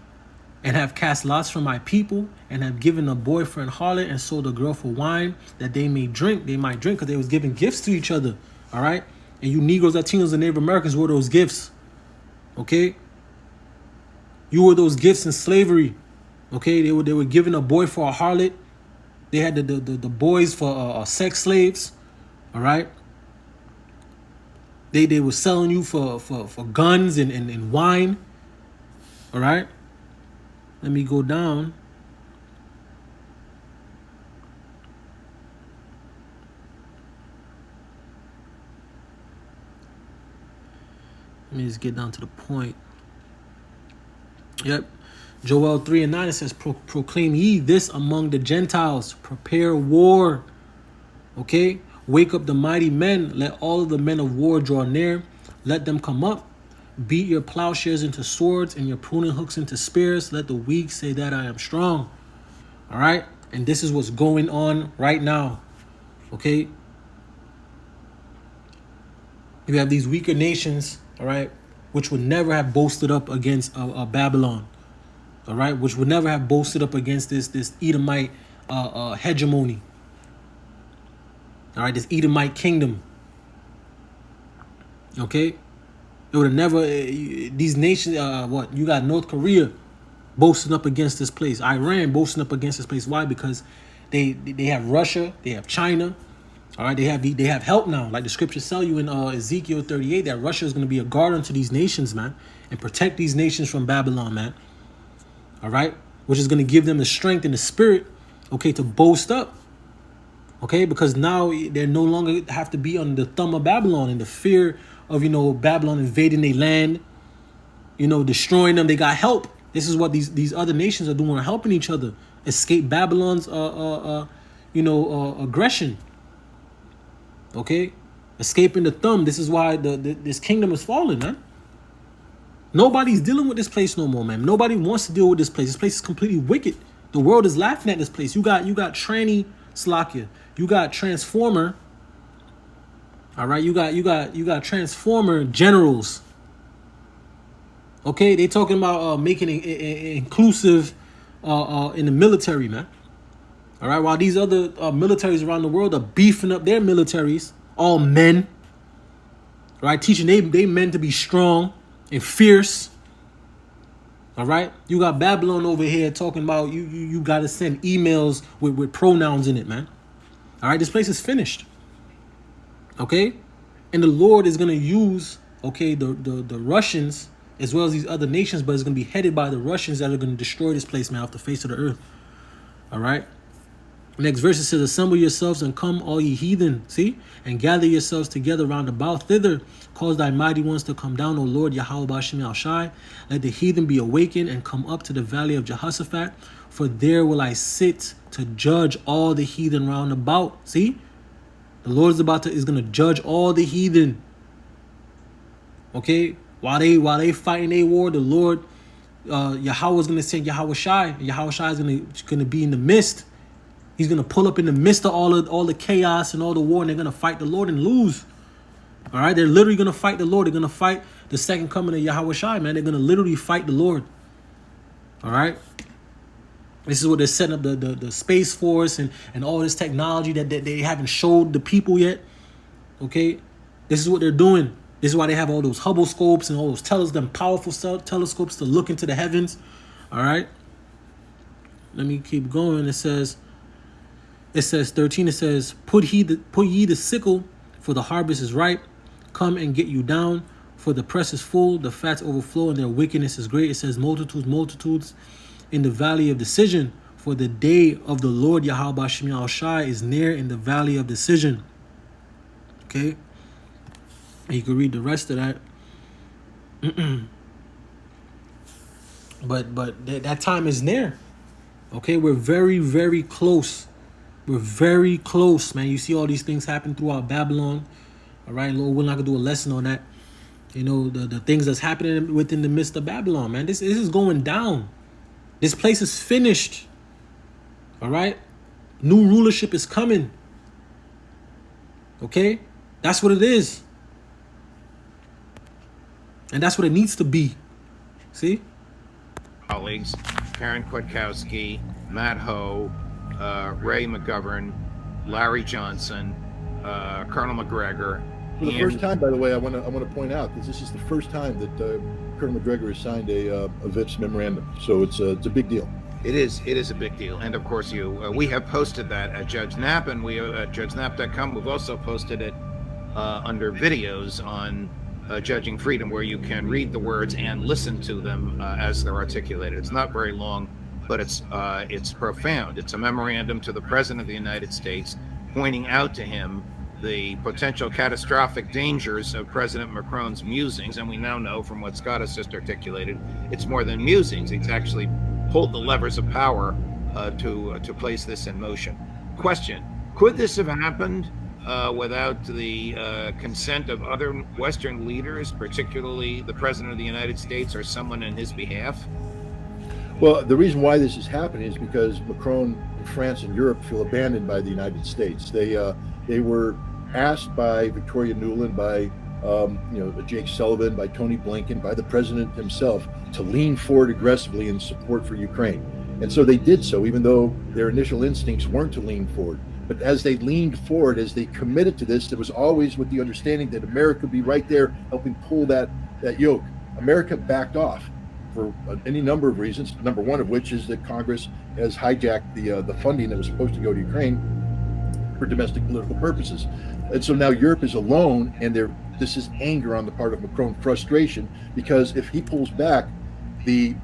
Speaker 1: And have cast lots for my people, and have given a boy for an harlot, and sold a girl for wine, that they might drink, because they was giving gifts to each other. All right? And you Negroes, Latinos, and Native Americans were those gifts. Okay? You were those gifts in slavery. Okay? They were giving a boy for a harlot. They had the boys for sex slaves. All right? They were selling you for guns and wine. All right? Let me go down. Let me just get down to the point. Yep. Joel 3 and 9, it says, proclaim ye this among the Gentiles. Prepare war. Okay? Wake up the mighty men. Let all of the men of war draw near. Let them come up. Beat your plowshares into swords and your pruning hooks into spears. Let the weak say that I am strong. All right? And this is what's going on right now. Okay? You have these weaker nations, all right, which would never have boasted up against Babylon. all right, which would never have boasted up against this Edomite hegemony, all right, this Edomite kingdom. Okay, it would have never these nations. What you got? North Korea boasting up against this place. Iran boasting up against this place. Why? Because they have Russia, they have China. All right, they have help now. Like the scriptures tell you in Ezekiel 38 that Russia is going to be a guard unto these nations, man, and protect these nations from Babylon, man. All right, which is going to give them the strength and the spirit, okay, to boast up. Okay, because now they no longer have to be under the thumb of Babylon and the fear of, Babylon invading their land, destroying them. They got help. This is what these other nations are doing, are helping each other escape Babylon's aggression. Okay, escaping the thumb. This is why this kingdom is falling, man. Nobody's dealing with this place no more, man. Nobody wants to deal with this place. This place is completely wicked. The world is laughing at this place. You got tranny Slakia. You got transformer. All right, you got transformer generals. Okay, they talking about making it inclusive in the military, man. All right, while these other militaries around the world are beefing up their militaries, all men, right, teaching they men to be strong and fierce. All right, you got Babylon over here talking about you got to send emails with pronouns in it, man. All right, this place is finished. Okay, and the Lord is gonna use the Russians as well as these other nations, but it's gonna be headed by the Russians that are gonna destroy this place, man, off the face of the earth. All right. Next verse, it says, assemble yourselves and come, all ye heathen, see, and gather yourselves together round about thither. Cause thy mighty ones to come down, O Lord, Yahweh Bashim Al-Shai. Let the heathen be awakened and come up to the valley of Jehoshaphat, for there will I sit to judge all the heathen round about. See, the Lord is going to judge all the heathen. Okay, while they fighting a war, the Lord, Yahweh is going to send Yahweh Shai. Yahweh Shai is going to be in the midst. He's going to pull up in the midst of all the chaos and all the war, and they're going to fight the Lord and lose. All right? They're literally going to fight the Lord. They're going to fight the second coming of Yahweh Shai, man. They're going to literally fight the Lord. All right? This is what they're setting up the Space Force and all this technology that they haven't showed the people yet. Okay? This is what they're doing. This is why they have all those Hubble scopes and all those powerful telescopes to look into the heavens. All right? Let me keep going. It says 13, it says, put ye the sickle, for the harvest is ripe. Come and get you down, for the press is full, the fats overflow, and their wickedness is great. It says, multitudes in the valley of decision, for the day of the Lord Yahweh Bashim Al-Shai is near in the valley of decision. Okay? And you can read the rest of that. But that time is near. Okay? We're very, very close. We're very close, man. You see all these things happen throughout Babylon. All right, Lord, we're not going to do a lesson on that. The things that's happening within the midst of Babylon, man. This is going down. This place is finished. All right? New rulership is coming. Okay? That's what it is. And that's what it needs to be. See?
Speaker 3: Colleagues, Karen Kwiatkowski, Matt Ho, Ray McGovern, Larry Johnson, Colonel McGregor.
Speaker 2: For the first time, by the way, I want to point out that this is the first time that Colonel McGregor has signed a VIPS memorandum. So it's a big deal.
Speaker 3: It is a big deal. And of course, we have posted that at Judge Knapp, and we at judgeknapp.com. We've also posted it under videos on Judging Freedom, where you can read the words and listen to them as they're articulated. It's not very long, but it's profound. It's a memorandum to the President of the United States, pointing out to him the potential catastrophic dangers of President Macron's musings. And we now know from what Scott has just articulated, it's more than musings. He's actually pulled the levers of power to place this in motion. Question: could this have happened without the consent of other Western leaders, particularly the President of the United States or someone in his behalf?
Speaker 2: Well, the reason why this is happening is because Macron, France, and Europe feel abandoned by the United States. They were asked by Victoria Nuland, by Jake Sullivan, by Tony Blinken, by the president himself, to lean forward aggressively in support for Ukraine. And so they did so, even though their initial instincts weren't to lean forward. But as they leaned forward, as they committed to this, it was always with the understanding that America would be right there helping pull that yoke. America backed off for any number of reasons, number one of which is that Congress has hijacked the funding that was supposed to go to Ukraine for domestic political purposes. And so now Europe is alone, and this is anger on the part of Macron, frustration, because if he pulls back, the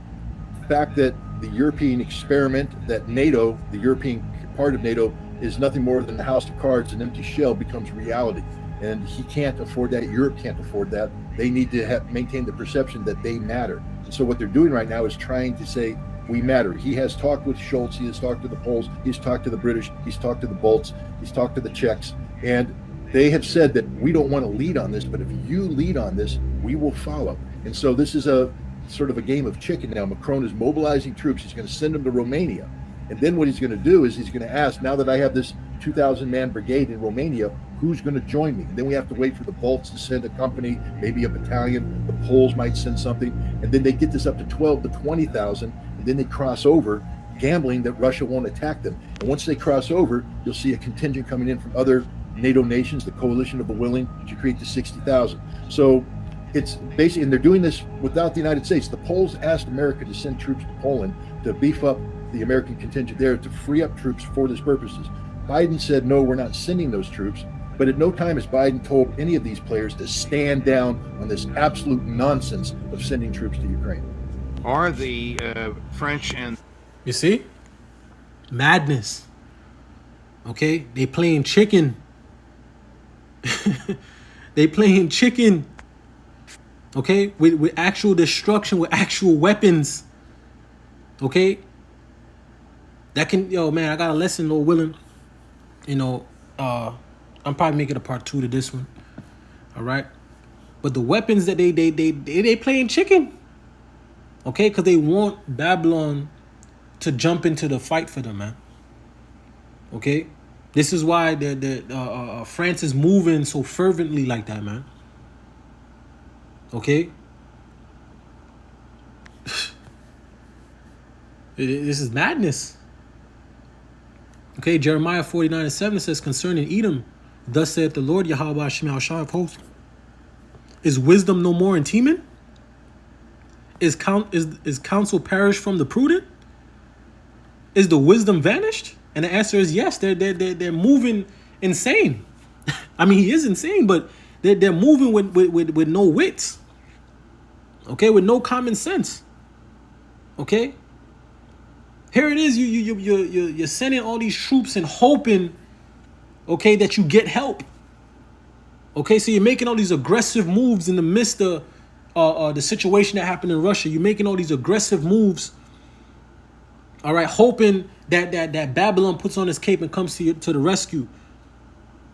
Speaker 2: fact that the European experiment, that NATO, the European part of NATO, is nothing more than a house of cards, an empty shell, becomes reality. And he can't afford that. Europe can't afford that. They need to maintain the perception that they matter. And so what they're doing right now is trying to say, we matter. He has talked with Schultz. He has talked to the Poles. He's talked to the British. He's talked to the Balts. He's talked to the Czechs. And they have said that we don't want to lead on this, but if you lead on this, we will follow. And so this is a sort of a game of chicken now. Macron is mobilizing troops. He's going to send them to Romania. And then what he's going to do is he's going to ask, now that I have this 2,000-man brigade in Romania, who's going to join me? And then we have to wait for the Balts to send a company, maybe a battalion. The Poles might send something. And then they get this up to 12 to 20,000. And then they cross over, gambling that Russia won't attack them. And once they cross over, you'll see a contingent coming in from other NATO nations, the coalition of the willing, to create the 60,000. So it's basically, and they're doing this without the United States. The Poles asked America to send troops to Poland to beef up the American contingent there, to free up troops for these purposes. Biden said, no, we're not sending those troops. But at no time has Biden told any of these players to stand down on this absolute nonsense of sending troops to Ukraine.
Speaker 3: Are the French and...
Speaker 1: You see? Madness. Okay? They playing chicken. They playing chicken. Okay? With actual destruction, with actual weapons. Okay? That can, man, I got a lesson, Lord willing. I'm probably making a part 2 to this one. All right? But the weapons that they playing chicken. Okay? Because they want Babylon to jump into the fight for them, man. Okay? This is why France is moving so fervently like that, man. Okay? This is madness. Okay, Jeremiah 49:7 says, concerning Edom, thus saith the Lord Yahweh Hashem Shah of hosts, is wisdom no more in Teman? Is counsel perished from the prudent? Is the wisdom vanished? And the answer is yes. They're moving insane. I mean, he is insane, but they're moving with no wits. Okay, with no common sense. Okay. Here it is. You're sending all these troops and hoping, okay, that you get help. Okay, so you're making all these aggressive moves in the midst of the situation that happened in Russia. You're making all these aggressive moves. All right, hoping that Babylon puts on its cape and comes to the rescue.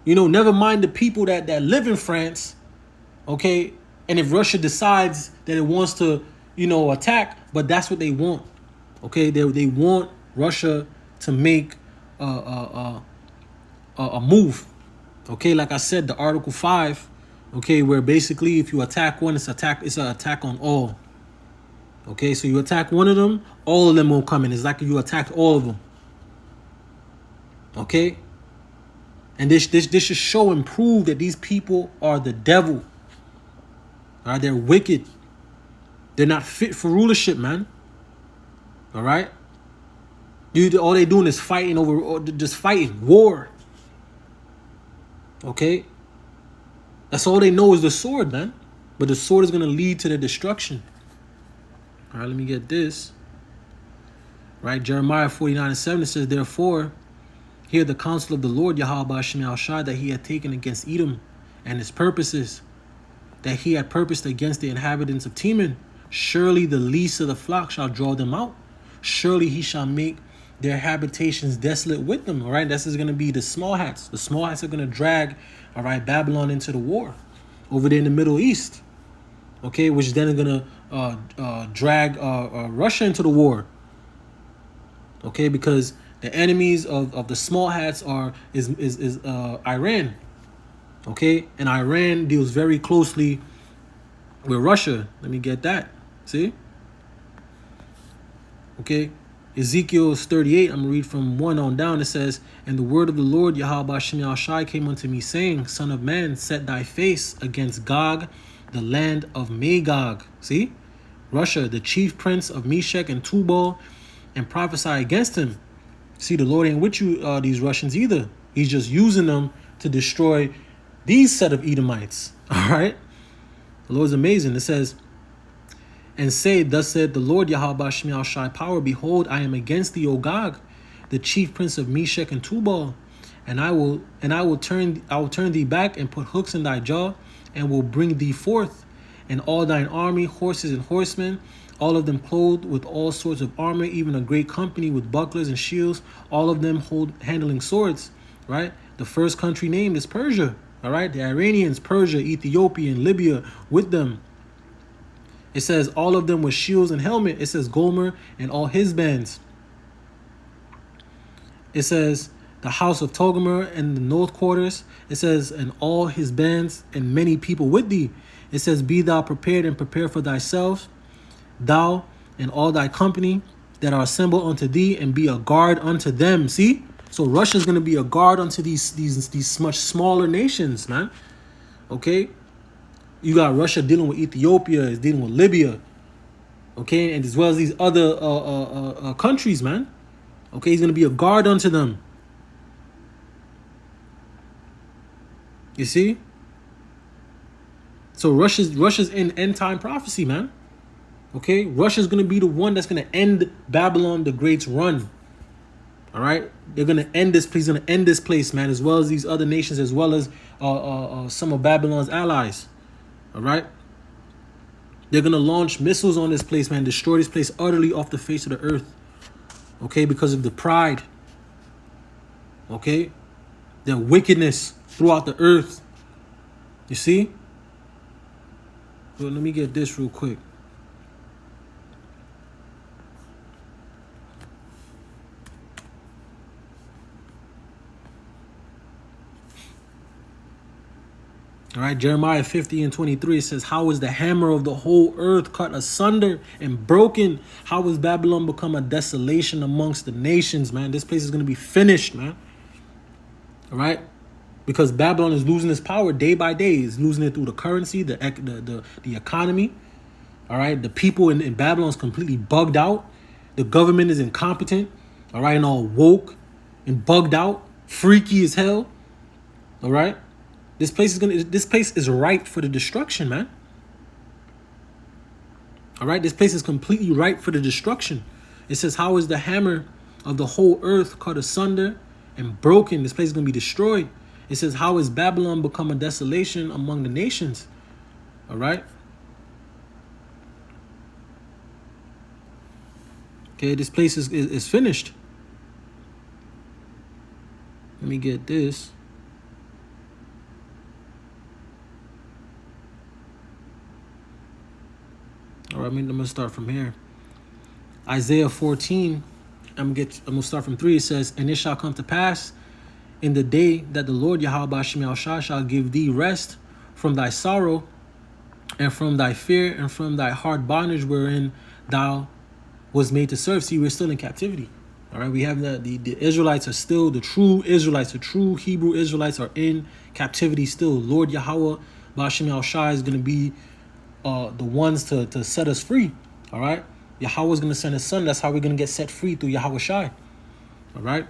Speaker 1: Never mind the people that live in France. Okay, and if Russia decides that it wants to, attack, but that's what they want. Okay, they want Russia to make a move. Okay, like I said, the Article 5. Okay, where basically if you attack one, it's an attack on all. Okay, so you attack one of them, all of them will come in. It's like you attacked all of them. Okay, and this should show and prove that these people are the devil. All right, they're wicked. They're not fit for rulership, man. All right, all they doing is fighting war. Okay, that's all they know is the sword, man. But the sword is gonna lead to their destruction. All right, let me get this. Right, Jeremiah 49:7 says, therefore, hear the counsel of the Lord Yahweh Hashem Shah that he had taken against Edom and his purposes, that he had purposed against the inhabitants of Teman. Surely the least of the flock shall draw them out. Surely he shall make their habitations desolate with them. All right, this is going to be the small hats. The small hats are going to drag, all right, Babylon into the war over there in the Middle East. Okay, which then is going to drag Russia into the war. Okay, because the enemies of the small hats is Iran. Okay, and Iran deals very closely with Russia. Let me get that. See? Okay. Ezekiel 38, I'm going to read from 1 on down. It says, and the word of the Lord, Yahweh Shem Yahushai, came unto me, saying, Son of man, set thy face against Gog, the land of Magog. See? Russia, the chief prince of Meshech and Tubal, and prophesy against him. See, the Lord ain't with you, these Russians either. He's just using them to destroy these set of Edomites. All right? The Lord's amazing. It says, and say, thus said the Lord Yahweh Shem Yahushai power, behold, I am against thee, O Gog, the chief prince of Meshech and Tubal, and I will turn thee back and put hooks in thy jaw, and will bring thee forth, and all thine army, horses and horsemen, all of them clothed with all sorts of armor, even a great company with bucklers and shields, all of them handling swords. Right? The first country named is Persia. All right, the Iranians, Persia, Ethiopia, and Libya with them. It says all of them with shields and helmet. It says Gomer and all his bands. It says the house of Togarmah and the north quarters. It says and all his bands and many people with thee. It says be thou prepared and prepare for thyself, thou and all thy company that are assembled unto thee, and be a guard unto them. See? So Russia's going to be a guard unto these much smaller nations, man. Okay? You got Russia dealing with Ethiopia, is dealing with Libya, okay, and as well as these other countries, man. Okay, he's gonna be a guard unto them. You see? So Russia's in end time prophecy, man. Okay, Russia's gonna be the one that's gonna end Babylon the Great's run. All right, they're gonna end this place. Gonna end this place, man, as well as these other nations, as well as some of Babylon's allies. All right. They're going to launch missiles on this place, man. Destroy this place utterly off the face of the earth. Okay. Because of the pride. Okay. Their wickedness throughout the earth. You see? Well, let me get this real quick. All right, Jeremiah 50 and 23, it says, how is the hammer of the whole earth cut asunder and broken? How has Babylon become a desolation amongst the nations, man? This place is going to be finished, man. All right? Because Babylon is losing its power day by day. It's losing it through the currency, the economy. All right? The people in Babylon is completely bugged out. The government is incompetent. All right? And all woke and bugged out. Freaky as hell. All right? This place is ripe for the destruction, man. All right, this place is completely ripe for the destruction. It says, how is the hammer of the whole earth cut asunder and broken? This place is going to be destroyed. It says, how is Babylon become a desolation among the nations? All right. Okay, this place is finished. Let me get this. All right, I'm gonna start from here. Isaiah 14. I'm gonna start from 3. It says, and it shall come to pass in the day that the Lord Yahweh Shem Yahushai shall give thee rest from thy sorrow and from thy fear and from thy hard bondage wherein thou was made to serve. See, we're still in captivity. All right, we have the Israelites are still, the true Israelites, the true Hebrew Israelites are in captivity still. Lord Yahweh Shem Yahushai is gonna be the ones to set us free. All right, Yahweh is going to send his son. That's how we're going to get set free, through Yahweh Shai. All right,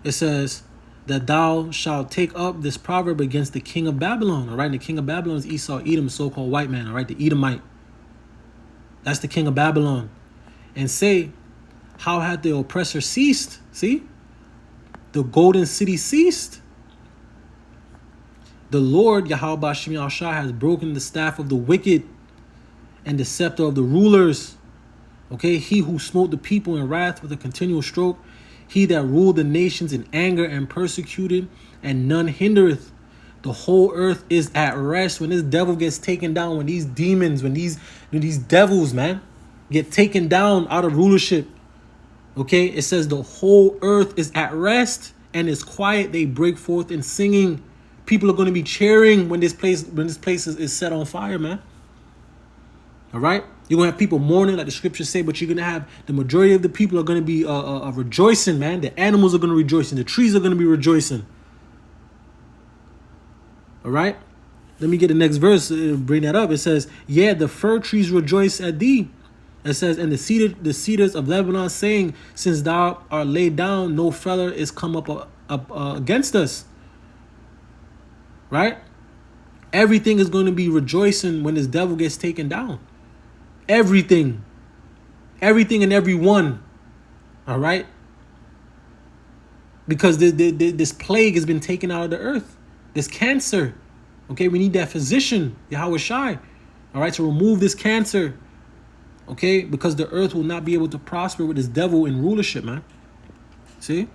Speaker 1: it says that thou shalt take up this proverb against the king of Babylon. All right, and the king of Babylon is Esau, Edom, so-called white man. All right, the Edomite, that's the king of Babylon. And say, how hath the oppressor ceased? See, the golden city ceased. The Lord, Yahweh Shem Yahushai, has broken the staff of the wicked and the scepter of the rulers. Okay, he who smote the people in wrath with a continual stroke, he that ruled the nations in anger and persecuted, and none hindereth. The whole earth is at rest when this devil gets taken down, when these demons, when these devils, man, get taken down out of rulership. Okay, it says the whole earth is at rest and it's quiet, they break forth in singing. People are going to be cheering when this place is set on fire, man. All right? You're going to have people mourning, like the scriptures say, but you're going to have the majority of the people are going to be rejoicing, man. The animals are going to rejoice, and the trees are going to be rejoicing. All right? Let me get the next verse, bring that up. It says, yeah, the fir trees rejoice at thee. It says, and the cedars of Lebanon, saying, since thou art laid down, no feller is come up against us. Right? Everything is going to be rejoicing when this devil gets taken down. Everything and everyone. All right? Because this plague has been taken out of the earth. This cancer. Okay, we need that physician, Yahweh Shai, all right, to remove this cancer, okay, because the earth will not be able to prosper with this devil in rulership, man. See?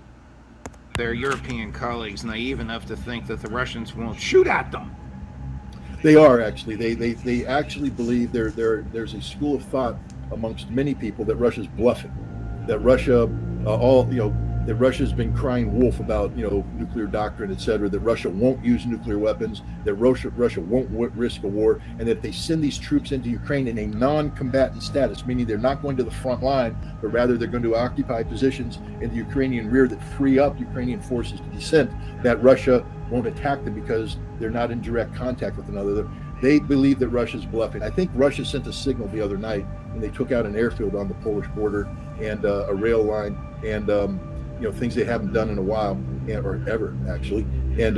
Speaker 3: Their European colleagues naive enough to think that the Russians won't shoot at them.
Speaker 2: They are actually. They actually believe there's a school of thought amongst many people that Russia's bluffing, that Russia, that Russia's been crying wolf about, nuclear doctrine, etc., that Russia won't use nuclear weapons, that Russia won't risk a war, and that they send these troops into Ukraine in a non-combatant status, meaning they're not going to the front line, but rather they're going to occupy positions in the Ukrainian rear that free up Ukrainian forces to descent, that Russia won't attack them because they're not in direct contact with another. They believe that Russia's bluffing. I think Russia sent a signal the other night when they took out an airfield on the Polish border and a rail line and things they haven't done in a while, or ever actually, and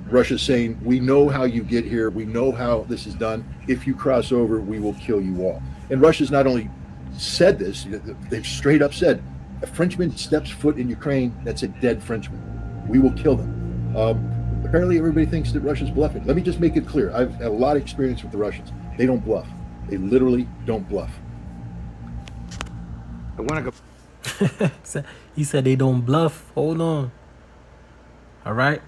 Speaker 2: Russia's saying, we know how you get here, we know how this is done. If you cross over, we will kill you all. And Russia's not only said this, they've straight up said, a Frenchman steps foot in Ukraine, that's a dead Frenchman. We will kill them. Apparently, everybody thinks that Russia's bluffing. Let me just make it clear. I've had a lot of experience with the Russians. They don't bluff. They literally don't bluff.
Speaker 3: I want to go.
Speaker 1: He said they don't bluff. Hold on. All right.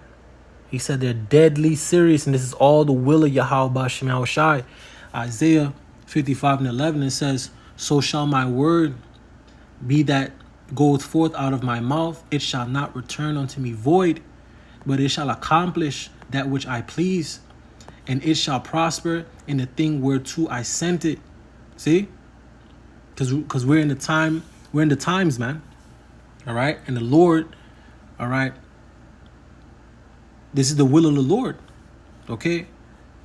Speaker 1: He said they're deadly serious, and this is all the will of Yahweh B'Shem Yahweh Shai. Isaiah 55:11, it says, so shall my word be that goeth forth out of my mouth. It shall not return unto me void, but it shall accomplish that which I please, and it shall prosper in the thing whereto I sent it. See? Because we're in the times, man. All right? And the Lord, all right, this is the will of the Lord. Okay?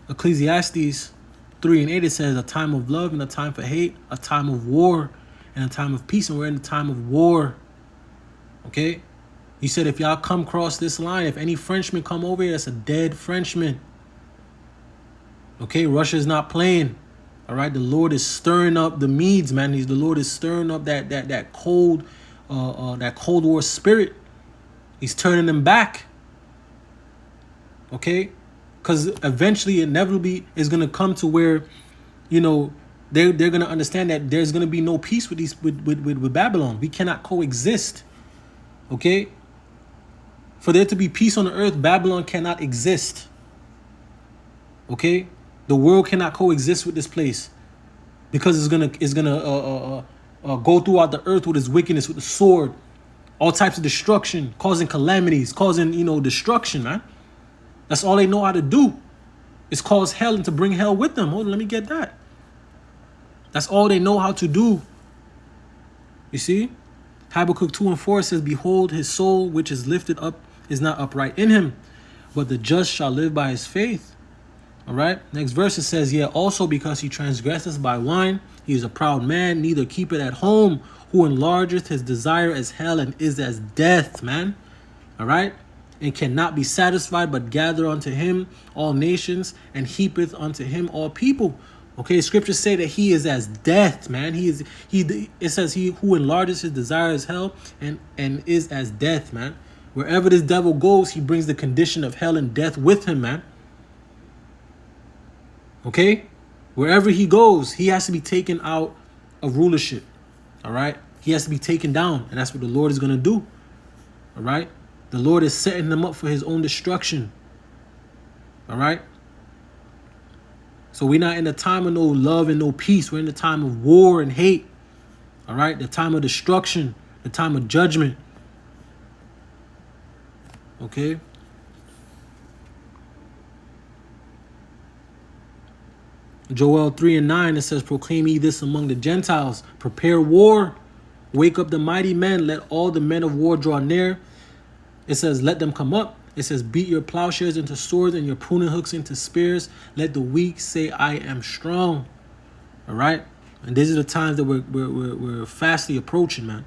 Speaker 1: Ecclesiastes 3:8, it says, a time of love and a time for hate, a time of war and a time of peace, and we're in the time of war. Okay? He said, if y'all come across this line, if any Frenchman come over here, that's a dead Frenchman. Okay? Russia's not playing. All right? The Lord is stirring up the Medes, man. The Lord is stirring up that cold war spirit. He's turning them back. Okay? Because eventually, inevitably, is going to come to where, they're going to understand that there's going to be no peace with Babylon. We cannot coexist. Okay? For there to be peace on the earth, Babylon cannot exist. Okay? The world cannot coexist with this place, because it's gonna go throughout the earth with its wickedness, with the sword, all types of destruction, causing calamities, causing destruction, man. That's all they know how to do, is cause hell and to bring hell with them. Hold on, let me get that. That's all they know how to do. You see, Habakkuk 2:4 says, behold, his soul which is lifted up is not upright in him, but the just shall live by his faith. All right. Next verse, it says, yeah, also because he transgresseth by wine, he is a proud man, neither keepeth at home, who enlargeth his desire as hell and is as death, man. All right. And cannot be satisfied, but gather unto him all nations, and heapeth unto him all people. Okay, scriptures say that he is as death, man. It says he who enlarges his desire as hell and is as death, man. Wherever this devil goes, he brings the condition of hell and death with him, man. Okay? Wherever he goes, he has to be taken out of rulership. All right? He has to be taken down. And that's what the Lord is going to do. All right? The Lord is setting them up for his own destruction. All right? So we're not in the time of no love and no peace. We're in the time of war and hate. All right? The time of destruction. The time of judgment. Okay. Joel 3:9, it says, proclaim ye this among the Gentiles, prepare war, wake up the mighty men, let all the men of war draw near. It says, let them come up. It says, beat your plowshares into swords and your pruning hooks into spears. Let the weak say, I am strong. All right. And these are the times that we're fastly approaching, man.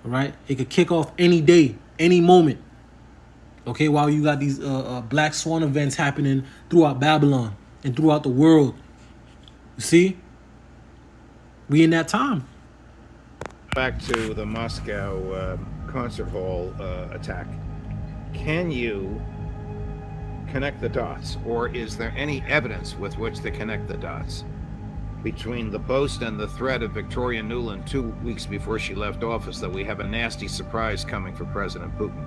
Speaker 1: All right. It could kick off any day, any moment. Okay. While you got these Black Swan events happening throughout Babylon and throughout the world. You see? We in that time.
Speaker 3: Back to the Moscow concert hall attack. Can you connect the dots, or is there any evidence with which to connect the dots between the boast and the threat of Victoria Nuland 2 weeks before she left office that we have a nasty surprise coming for President Putin,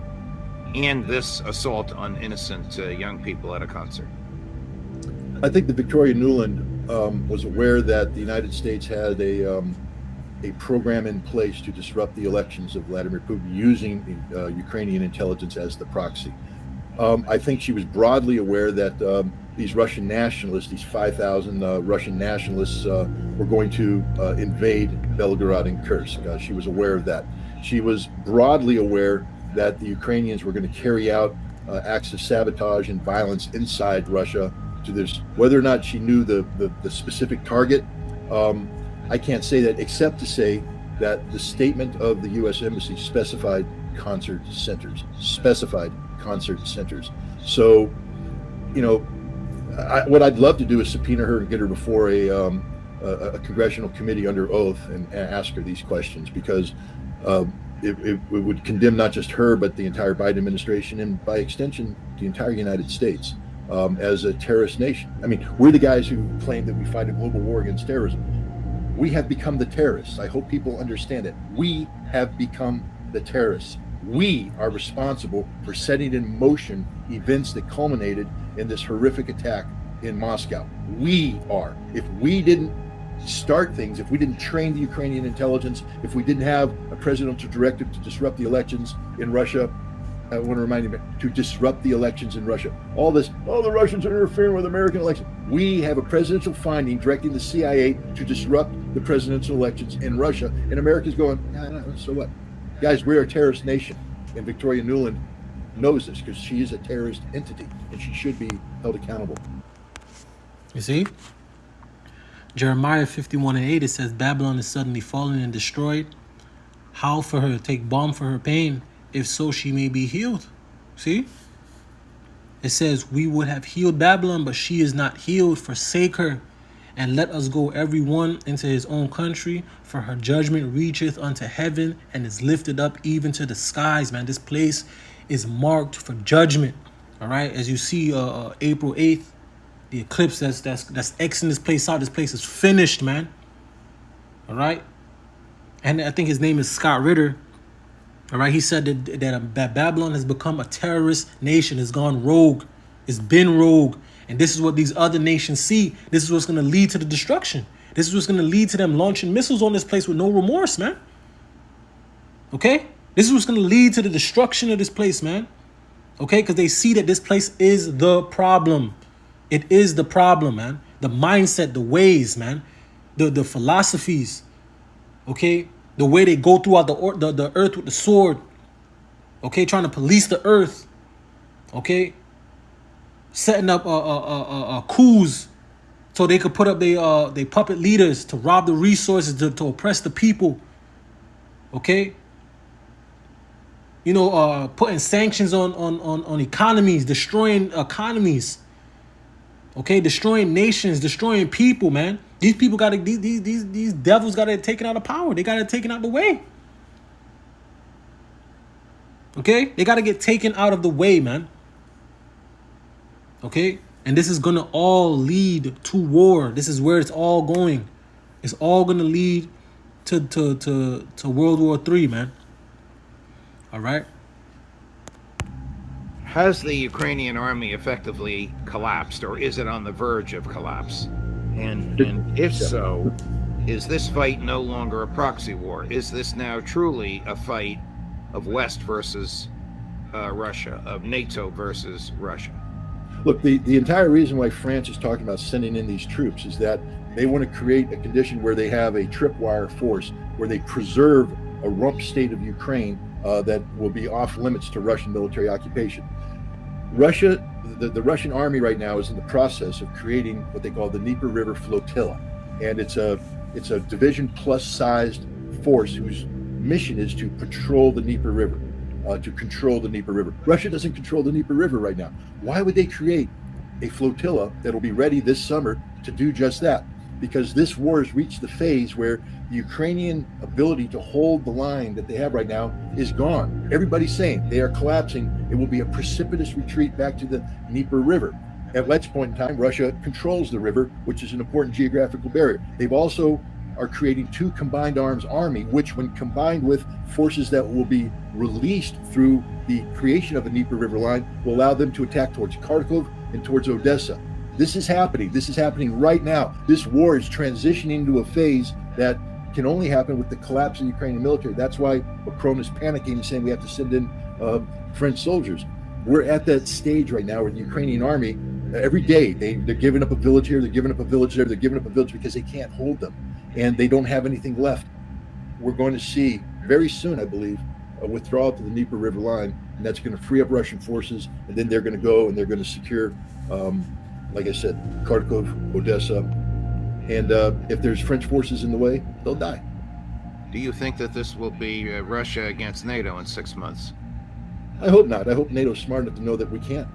Speaker 3: and this assault on innocent young people at a concert?
Speaker 2: I think that Victoria Nuland was aware that the United States had a program in place to disrupt the elections of Vladimir Putin using Ukrainian intelligence as the proxy. I think she was broadly aware that these Russian nationalists, these 5,000 Russian nationalists, were going to invade Belgorod and Kursk. She was aware of that. She was broadly aware that the Ukrainians were going to carry out acts of sabotage and violence inside Russia. To this, whether or not she knew the specific target, I can't say that, except to say that the statement of the U.S. Embassy specified concert centers. So, you know, what I'd love to do is subpoena her and get her before a congressional committee under oath and ask her these questions, because it would condemn not just her, but the entire Biden administration, and by extension, the entire United States, as a terrorist nation. I mean, we're the guys who claim that we fight a global war against terrorism. We have become the terrorists. I hope people understand it. We have become the terrorists. We are responsible for setting in motion events that culminated in this horrific attack in Moscow. We are. If we didn't start things, if we didn't train the Ukrainian intelligence, if we didn't have a presidential directive to disrupt the elections in Russia, I want to remind you, to disrupt the elections in Russia. All this, oh, the Russians are interfering with American elections. We have a presidential finding directing the CIA to disrupt the presidential elections in Russia, and America's going, no, so what? Guys, we're a terrorist nation, and Victoria Nuland knows this because she is a terrorist entity, and she should be held accountable.
Speaker 1: You see? Jeremiah 51:8, it says, Babylon is suddenly fallen and destroyed. Howl for her, take balm for her pain. If so, she may be healed. See? It says, we would have healed Babylon, but she is not healed. Forsake her, and let us go every one into his own country. For her judgment reacheth unto heaven, and is lifted up even to the skies. Man, this place is marked for judgment. All right? As you see, April 8th, the eclipse that's Xing this place out. This place is finished, man. All right? And I think his name is Scott Ritter. All right, he said that Babylon has become a terrorist nation. It's gone rogue. It's been rogue. And this is what these other nations see. This is what's going to lead to the destruction. This is what's going to lead to them launching missiles on this place with no remorse, man. Okay? This is what's going to lead to the destruction of this place, man. Okay? Because they see that this place is the problem. It is the problem, man. The mindset, the ways, man. The philosophies. Okay? The way they go throughout the earth with the sword. Okay, trying to police the earth. Okay, setting up coups so they could put up they puppet leaders to rob the resources, to oppress the people. Okay, you know, putting sanctions on economies, destroying economies. Okay, destroying nations, destroying people, man. These people got to, these devils got to get taken out of power. They got to get taken out of the way. Okay? They got to get taken out of the way, man. Okay? And this is going to all lead to war. This is where it's all going. It's all going to lead to World War III, man. All right?
Speaker 3: Has the Ukrainian army effectively collapsed, or is it on the verge of collapse? And if so, is this fight no longer a proxy war? Is this now truly a fight of West versus Russia, of NATO versus Russia?
Speaker 2: Look, the entire reason why France is talking about sending in these troops is that they want to create a condition where they have a tripwire force, where they preserve a rump state of Ukraine that will be off limits to Russian military occupation. Russia, the Russian army right now is in the process of creating what they call the Dnieper River Flotilla, and it's a division plus sized force whose mission is to patrol the Dnieper River, to control the Dnieper River. Russia doesn't control the Dnieper River right now. Why would they create a flotilla that'll be ready this summer to do just that? Because this war has reached the phase where the Ukrainian ability to hold the line that they have right now is gone. Everybody's saying they are collapsing. It will be a precipitous retreat back to the Dnieper River. At that point in time, Russia controls the river, which is an important geographical barrier. They've also are creating two combined arms army, which when combined with forces that will be released through the creation of a Dnieper River line will allow them to attack towards Kharkov and towards Odessa. This is happening. This is happening right now. This war is transitioning into a phase that can only happen with the collapse of the Ukrainian military. That's why Macron is panicking and saying we have to send in French soldiers. We're at that stage right now where the Ukrainian army, every day, they're giving up a village here, they're giving up a village there, they're giving up a village because they can't hold them. And they don't have anything left. We're going to see very soon, I believe, a withdrawal to the Dnieper River line, and that's going to free up Russian forces, and then they're going to go and they're going to secure, like I said, Kharkov, Odessa, and if there's French forces in the way, they'll die.
Speaker 3: Do you think that this will be Russia against NATO in 6 months?
Speaker 2: I hope not. I hope NATO's smart enough to know that we can't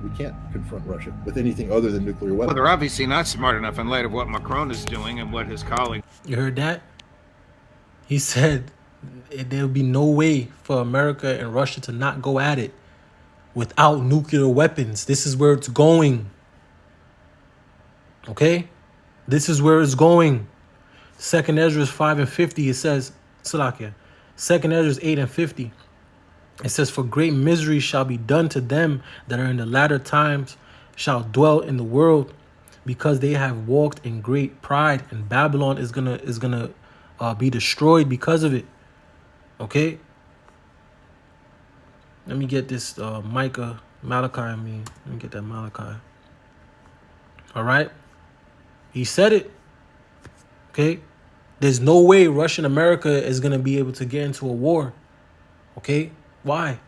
Speaker 2: confront Russia with anything other than nuclear weapons.
Speaker 3: Well, they're obviously not smart enough in light of what Macron is doing and what his colleagues.
Speaker 1: You heard that? He said there'll be no way for America and Russia to not go at it without nuclear weapons. This is where it's going. Okay? This is where it's going. 2nd Ezra 5:50, it says, Salakia. 2nd Ezra 8:50. It says, for great misery shall be done to them that are in the latter times shall dwell in the world, because they have walked in great pride, and Babylon is gonna be destroyed because of it. Okay. Let me get this Malachi. Let me get that Malachi. All right. He said it. Okay. There's no way Russia and America is gonna be able to get into a war. Okay. Why?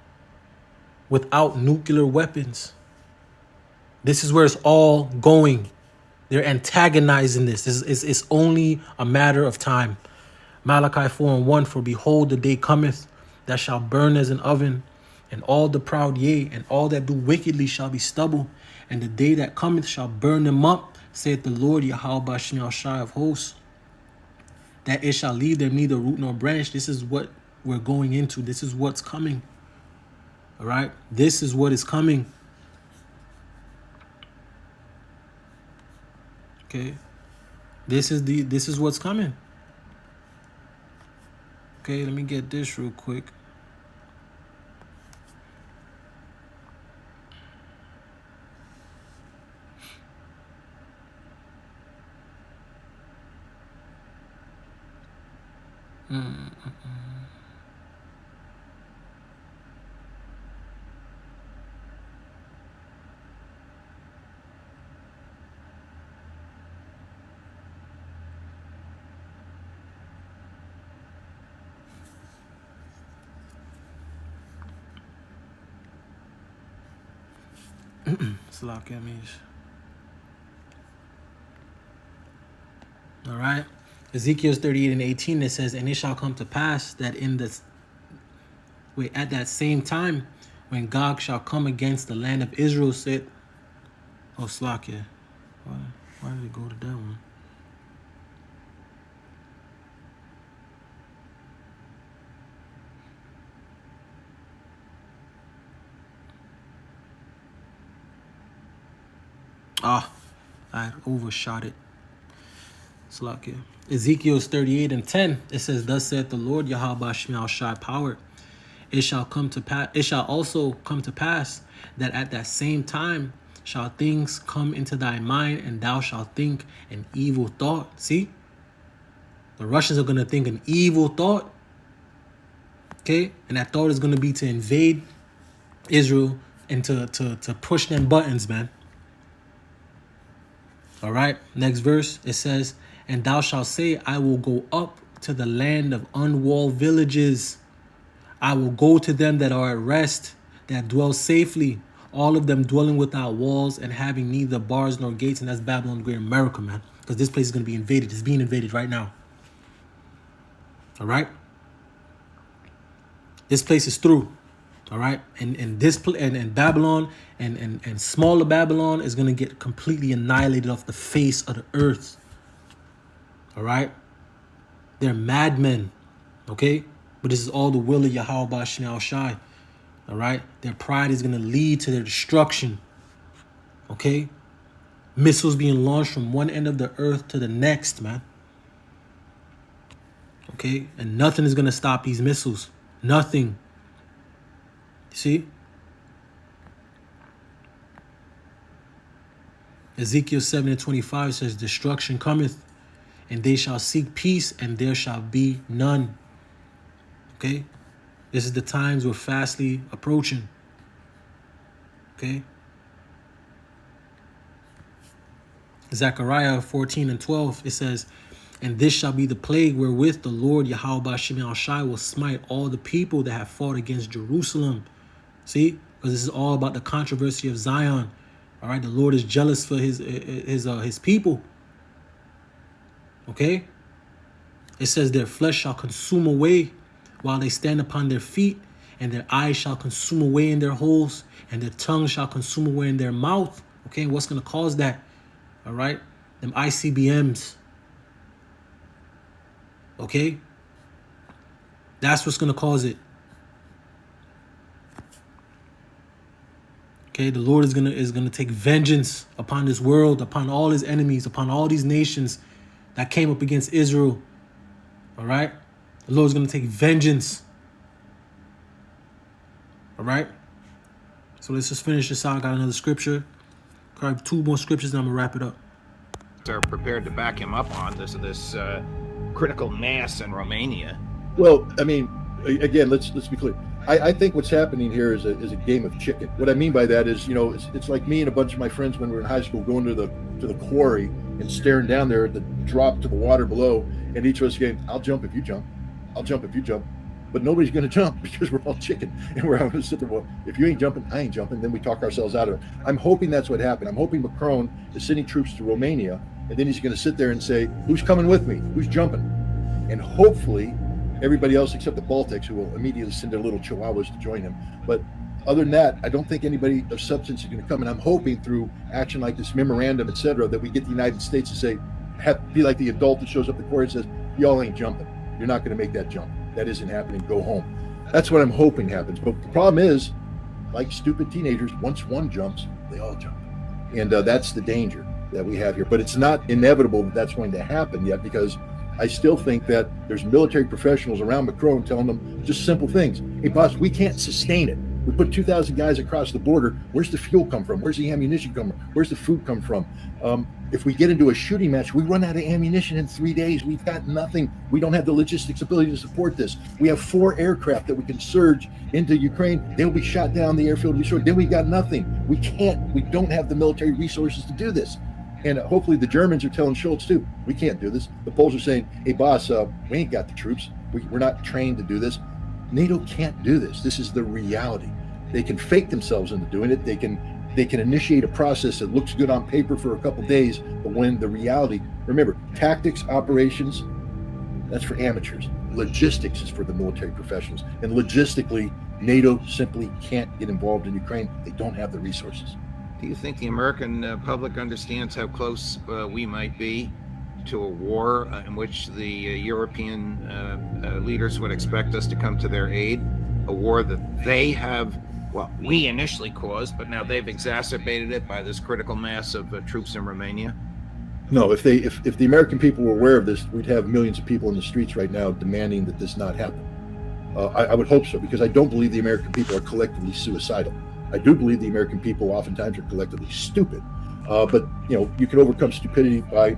Speaker 1: Without nuclear weapons. This is where it's all going. They're antagonizing this. It's only a matter of time. Malachi 4:1, for behold, the day cometh that shall burn as an oven, and all the proud, yea, and all that do wickedly shall be stubble, and the day that cometh shall burn them up, saith the Lord Yahweh Bashim Shai of hosts, that it shall leave them neither root nor branch. This is what we're going into. This is what's coming. All right. This is what is coming. Okay. This is what's coming. Okay, let me get this real quick. All right. Ezekiel 38:18, it says, and it shall come to pass that at that same time, when Gog shall come against the land of Israel, said, oh, Slakia. Why did it go to that one? I overshot it. Slakia. Ezekiel 38:10. It says, thus saith the Lord Yahweh Shemel Shai power. It shall also come to pass that at that same time shall things come into thy mind, and thou shalt think an evil thought. See? The Russians are gonna think an evil thought. Okay? And that thought is gonna be to invade Israel and to push them buttons, man. All right. Next verse, it says, "And thou shalt say, I will go up to the land of unwalled villages. I will go to them that are at rest, that dwell safely, all of them dwelling without walls and having neither bars nor gates." And that's Babylon the Great America, man. Because this place is going to be invaded. It's being invaded right now. All right. This place is through. All right. And Babylon and smaller Babylon is going to get completely annihilated off the face of the earth. All right. They're madmen. Okay. But this is all the will of Yahweh Ba'ashem Al Shai. All right. Their pride is going to lead to their destruction. Okay. Missiles being launched from one end of the earth to the next, man. Okay. And nothing is going to stop these missiles. Nothing. See? Ezekiel 7:25 says, "Destruction cometh, and they shall seek peace, and there shall be none." Okay? This is the times we're fastly approaching. Okay? Zechariah 14:12, it says, "And this shall be the plague wherewith the Lord Yahweh Ba'ashem Al Shai will smite all the people that have fought against Jerusalem." See? Because this is all about the controversy of Zion. All right? The Lord is jealous for his people. Okay? It says, "Their flesh shall consume away while they stand upon their feet, and their eyes shall consume away in their holes, and their tongue shall consume away in their mouth." Okay? What's going to cause that? All right? Them ICBMs. Okay? That's what's going to cause it. Okay, the Lord is gonna take vengeance upon this world, upon all his enemies, upon all these nations that came up against Israel. All right? The Lord is gonna take vengeance. All right? So let's just finish this out. I got another scripture. Probably 2 more scriptures, and I'm gonna wrap it up.
Speaker 3: Are prepared to back him up on this critical mass in Romania.
Speaker 2: Well, I mean, again, let's be clear. I think what's happening here is a game of chicken. What I mean by that is, you know, it's like me and a bunch of my friends when we were in high school going to the quarry and staring down there at the drop to the water below, and each of us saying, "I'll jump if you jump. I'll jump if you jump." But nobody's going to jump because we're all chicken, and we're going to sit there. Well, if you ain't jumping, I ain't jumping. Then we talk ourselves out of it. I'm hoping that's what happened. I'm hoping Macron is sending troops to Romania, and then he's going to sit there and say, "Who's coming with me? Who's jumping?" And hopefully everybody else except the Baltics, who will immediately send their little chihuahuas to join him. But other than that, I don't think anybody of substance is going to come. And I'm hoping through action like this memorandum, et cetera, that we get the United States to say, be like the adult that shows up at the court and says, "Y'all ain't jumping. You're not going to make that jump. That isn't happening. Go home." That's what I'm hoping happens. But the problem is, like stupid teenagers, once one jumps, they all jump. And that's the danger that we have here. But it's not inevitable that that's going to happen yet, because I still think that there's military professionals around Macron telling them just simple things. "Hey, boss, we can't sustain it. We put 2,000 guys across the border. Where's the fuel come from? Where's the ammunition come from? Where's the food come from? If we get into a shooting match, we run out of ammunition in 3 days. We've got nothing. We don't have the logistics ability to support this. We have 4 aircraft that we can surge into Ukraine. They'll be shot down. The airfield will be destroyed. Then we got nothing. We don't have the military resources to do this." And hopefully the Germans are telling Schultz too, "We can't do this." The Poles are saying, "Hey, boss, we ain't got the troops. We're not trained to do this." NATO can't do this. This is the reality. They can fake themselves into doing it. They can initiate a process that looks good on paper for a couple days, but when the reality, remember, tactics, operations, that's for amateurs. Logistics is for the military professionals. And logistically, NATO simply can't get involved in Ukraine. They don't have the resources.
Speaker 3: Do you think the American public understands how close we might be to a war in which the European leaders would expect us to come to their aid? A war that they have, well, we initially caused, but now they've exacerbated it by this critical mass of troops in Romania?
Speaker 2: No, if the American people were aware of this, we'd have millions of people in the streets right now demanding that this not happen. I would hope so, because I don't believe the American people are collectively suicidal. I do believe the American people oftentimes are collectively stupid. But you can overcome stupidity by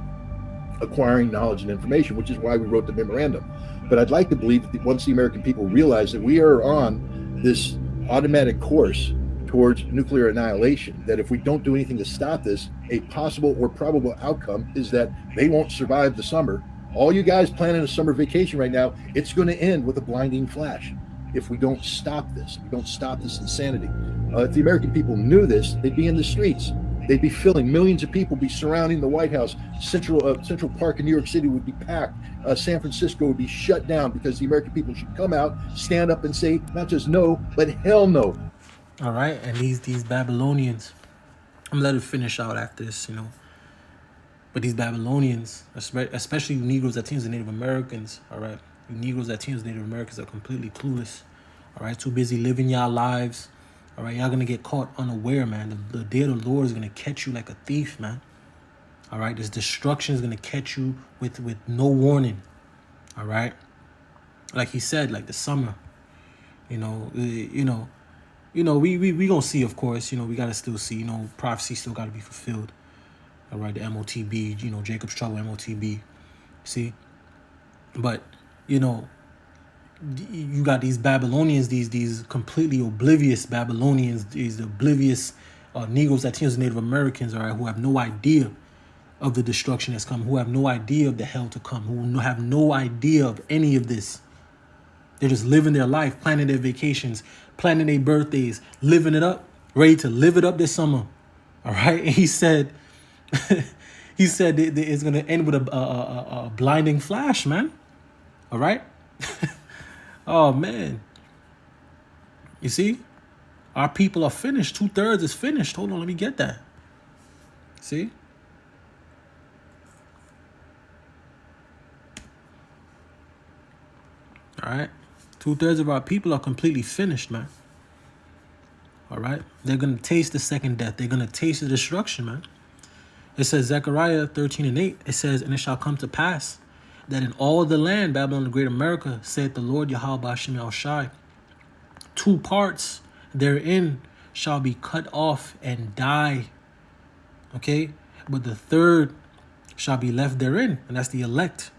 Speaker 2: acquiring knowledge and information, which is why we wrote the memorandum. But I'd like to believe that once the American people realize that we are on this automatic course towards nuclear annihilation, that if we don't do anything to stop this, a possible or probable outcome is that they won't survive the summer. All you guys planning a summer vacation right now, it's going to end with a blinding flash if we don't stop this. If we don't stop this insanity. If the American people knew this, they'd be in the streets. They'd be filling, millions of people be surrounding the White House. Central Park in New York City would be packed. San Francisco would be shut down because the American people should come out, stand up and say not just no, but hell no.
Speaker 1: All right, and these Babylonians, I'm gonna let it finish out after this, you know. But these Babylonians, especially you Negroes, Latinos, and Native Americans, all right, you Negroes, Latinos, and Native Americans are completely clueless, all right, too busy living y'all lives, all right, y'all gonna get caught unaware, man. The day of the Lord is gonna catch you like a thief, man. All right, this destruction is gonna catch you with no warning, all right. Like he said, like the summer, we gonna see, of course, we gotta still see, prophecy still gotta be fulfilled. All right, the MOTB, Jacob's trouble, MOTB, see? But, you got these Babylonians, these completely oblivious Babylonians, these oblivious Negroes, Latinos, and Native Americans, all right, who have no idea of the destruction that's come, who have no idea of the hell to come, who have no idea of any of this. They're just living their life, planning their vacations, planning their birthdays, living it up, ready to live it up this summer. All right. And he said it's going to end with a blinding flash, man. All right. Oh, man. You see, our people are finished. 2/3 is finished. Hold on. Let me get that. See? All right. 2/3 of our people are completely finished, man. All right. They're going to taste the second death. They're going to taste the destruction, man. It says, Zechariah 13:8, it says, and it shall come to pass that in all the land, Babylon the great America, saith the Lord Yahweh Ba'ashem Yahushai, 2 parts therein shall be cut off and die. Okay. But the 3rd shall be left therein, and that's the elect.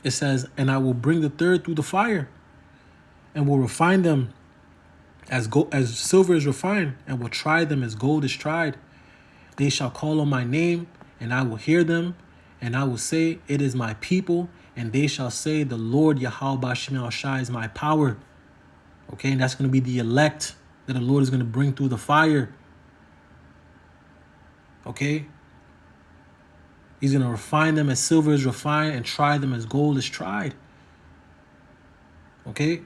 Speaker 1: It says, and I will bring the 3rd through the fire, and will refine them as silver is refined, and will try them as gold is tried. They shall call on my name, and I will hear them, and I will say, it is my people, and they shall say, the Lord Yahweh Ba'ashem Yahushai is my power. Okay, and that's going to be the elect that the Lord is going to bring through the fire. Okay. He's going to refine them as silver is refined and try them as gold is tried. Okay?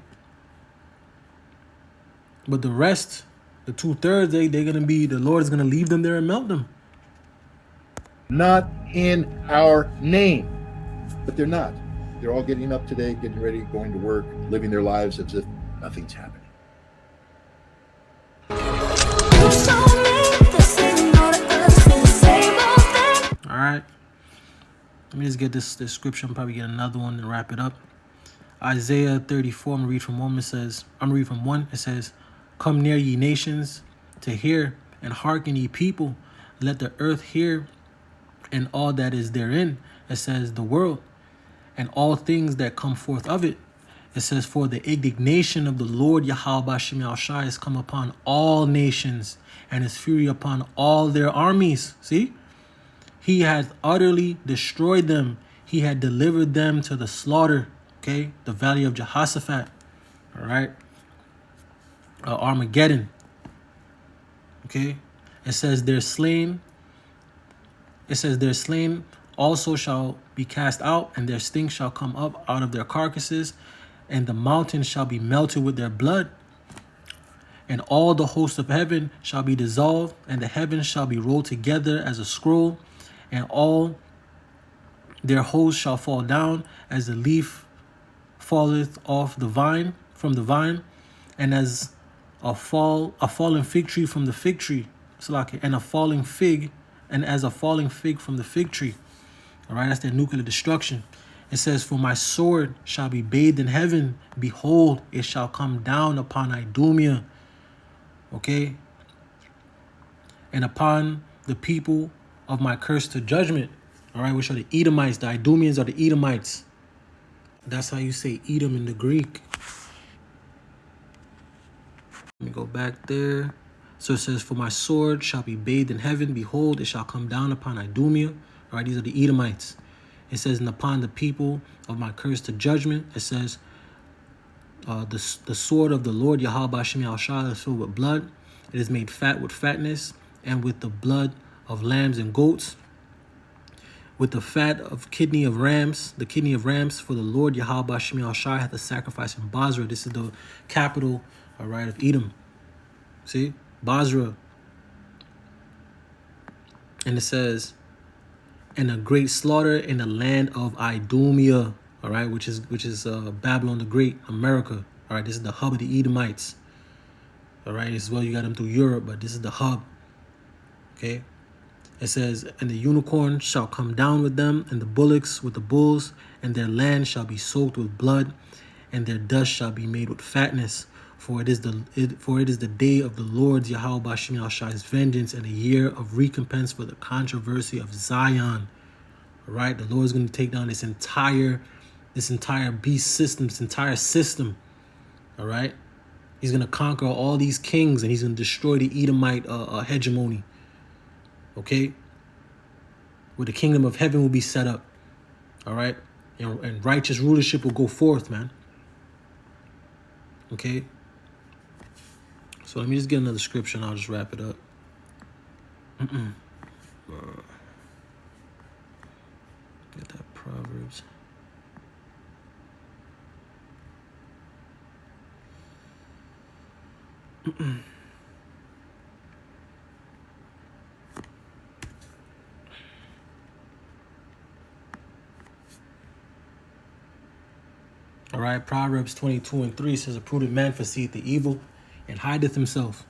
Speaker 1: But the rest, the 2/3, they're going to be, the Lord is going to leave them there and melt them.
Speaker 2: Not in our name. But they're not. They're all getting up today, getting ready, going to work, living their lives as if nothing's happening.
Speaker 1: All right. Let me just get this scripture and probably get another one and wrap it up. Isaiah 34, I'm going to read from 1. It says, come near, ye nations, to hear, and hearken, ye people. Let the earth hear, and all that is therein. It says, the world, and all things that come forth of it. It says, for the indignation of the Lord Yahweh Ba'ashem Yahushai has come upon all nations, and his fury upon all their armies. See? He hath utterly destroyed them. He had delivered them to the slaughter. Okay, the valley of Jehoshaphat. All right, Armageddon. Okay, it says they're slain. It says their slain also shall be cast out, and their stink shall come up out of their carcasses, and the mountains shall be melted with their blood. And all the hosts of heaven shall be dissolved, and the heavens shall be rolled together as a scroll, and all their hosts shall fall down as the leaf falleth off the vine, from the vine, and as a fallen fig tree from the fig tree, and a falling fig, and as a falling fig from the fig tree. All right, that's their nuclear destruction. It says, for my sword shall be bathed in heaven. Behold, it shall come down upon Idumea. Okay, and upon the people of my curse to judgment. All right, which are the Edomites. The Idumeans are the Edomites. That's how you say Edom in the Greek. Let me go back there. So it says, for my sword shall be bathed in heaven. Behold, it shall come down upon Idumea. All right, these are the Edomites. It says, and upon the people of my curse to judgment. It says, the sword of the Lord Yahweh Hashem Yahushua is filled with blood. It is made fat with fatness, and with the blood of lambs and goats, with the fat of kidney of rams, the kidney of rams, for the Lord Yahweh Hashem Yahushua hath a sacrifice in Basra. This is the capital, all right, of Edom. See, Basra. And it says, and a great slaughter in the land of Idumea, all right, which is Babylon the Great, America. All right, this is the hub of the Edomites. All right, as well, you got them through Europe, but this is the hub. Okay. It says, and the unicorn shall come down with them, and the bullocks with the bulls, and their land shall be soaked with blood, and their dust shall be made with fatness. For it is the day of the Lord's Yahweh Hashem Yahshua's vengeance, and a year of recompense for the controversy of Zion. All right, the Lord's going to take down this entire beast system, this entire system. All right, he's going to conquer all these kings, and he's going to destroy the Edomite hegemony. Okay, where the kingdom of heaven will be set up. All right, and righteous rulership will go forth, man. Okay. So let me just get another scripture and I'll just wrap it up. Get that Proverbs. All right, Proverbs 22:3 says, a prudent man foreseeth the evil and hideth himself,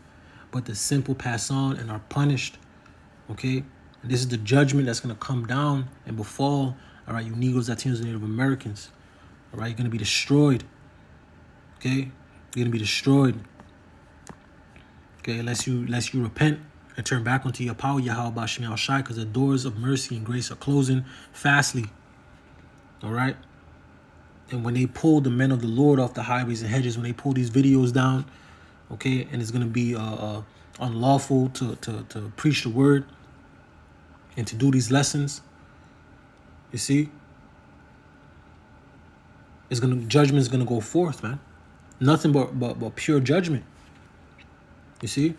Speaker 1: but the simple pass on and are punished. Okay, and this is the judgment that's going to come down and befall, all right, you Negroes, Latinos, and Native Americans. All right, you're going to be destroyed. Okay, you're going to be destroyed. Okay, unless you repent and turn back unto your power, Yahweh Bashem Yahushai, because the doors of mercy and grace are closing fastly. All right, and when they pull the men of the Lord off the highways and hedges, when they pull these videos down, okay, and it's going to be unlawful to preach the word and to do these lessons. You see, judgment is going to go forth, man. Nothing but pure judgment. You see.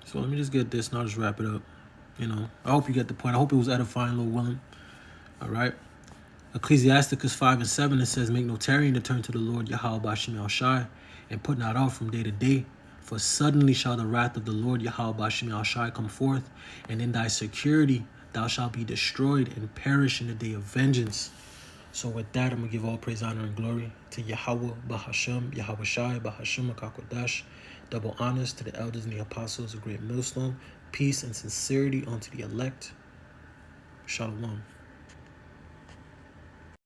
Speaker 1: So let me just get this and I'll just wrap it up. You know, I hope you get the point. I hope it was edifying, Lord willing. All right. Ecclesiasticus 5:7, it says, make no tarrying to turn to the Lord Yahweh Bashem Yahushai, and put not out from day to day. For suddenly shall the wrath of the Lord Yahweh Bashem Yahushai come forth, and in thy security thou shalt be destroyed and perish in the day of vengeance. So with that, I'm going to give all praise, honor, and glory to Yahweh Bahashem, Yahweh Shai, Bahashem HaKakodash. Double honors to the elders and the apostles of Great Millstone. Peace and sincerity unto the elect. Shalom.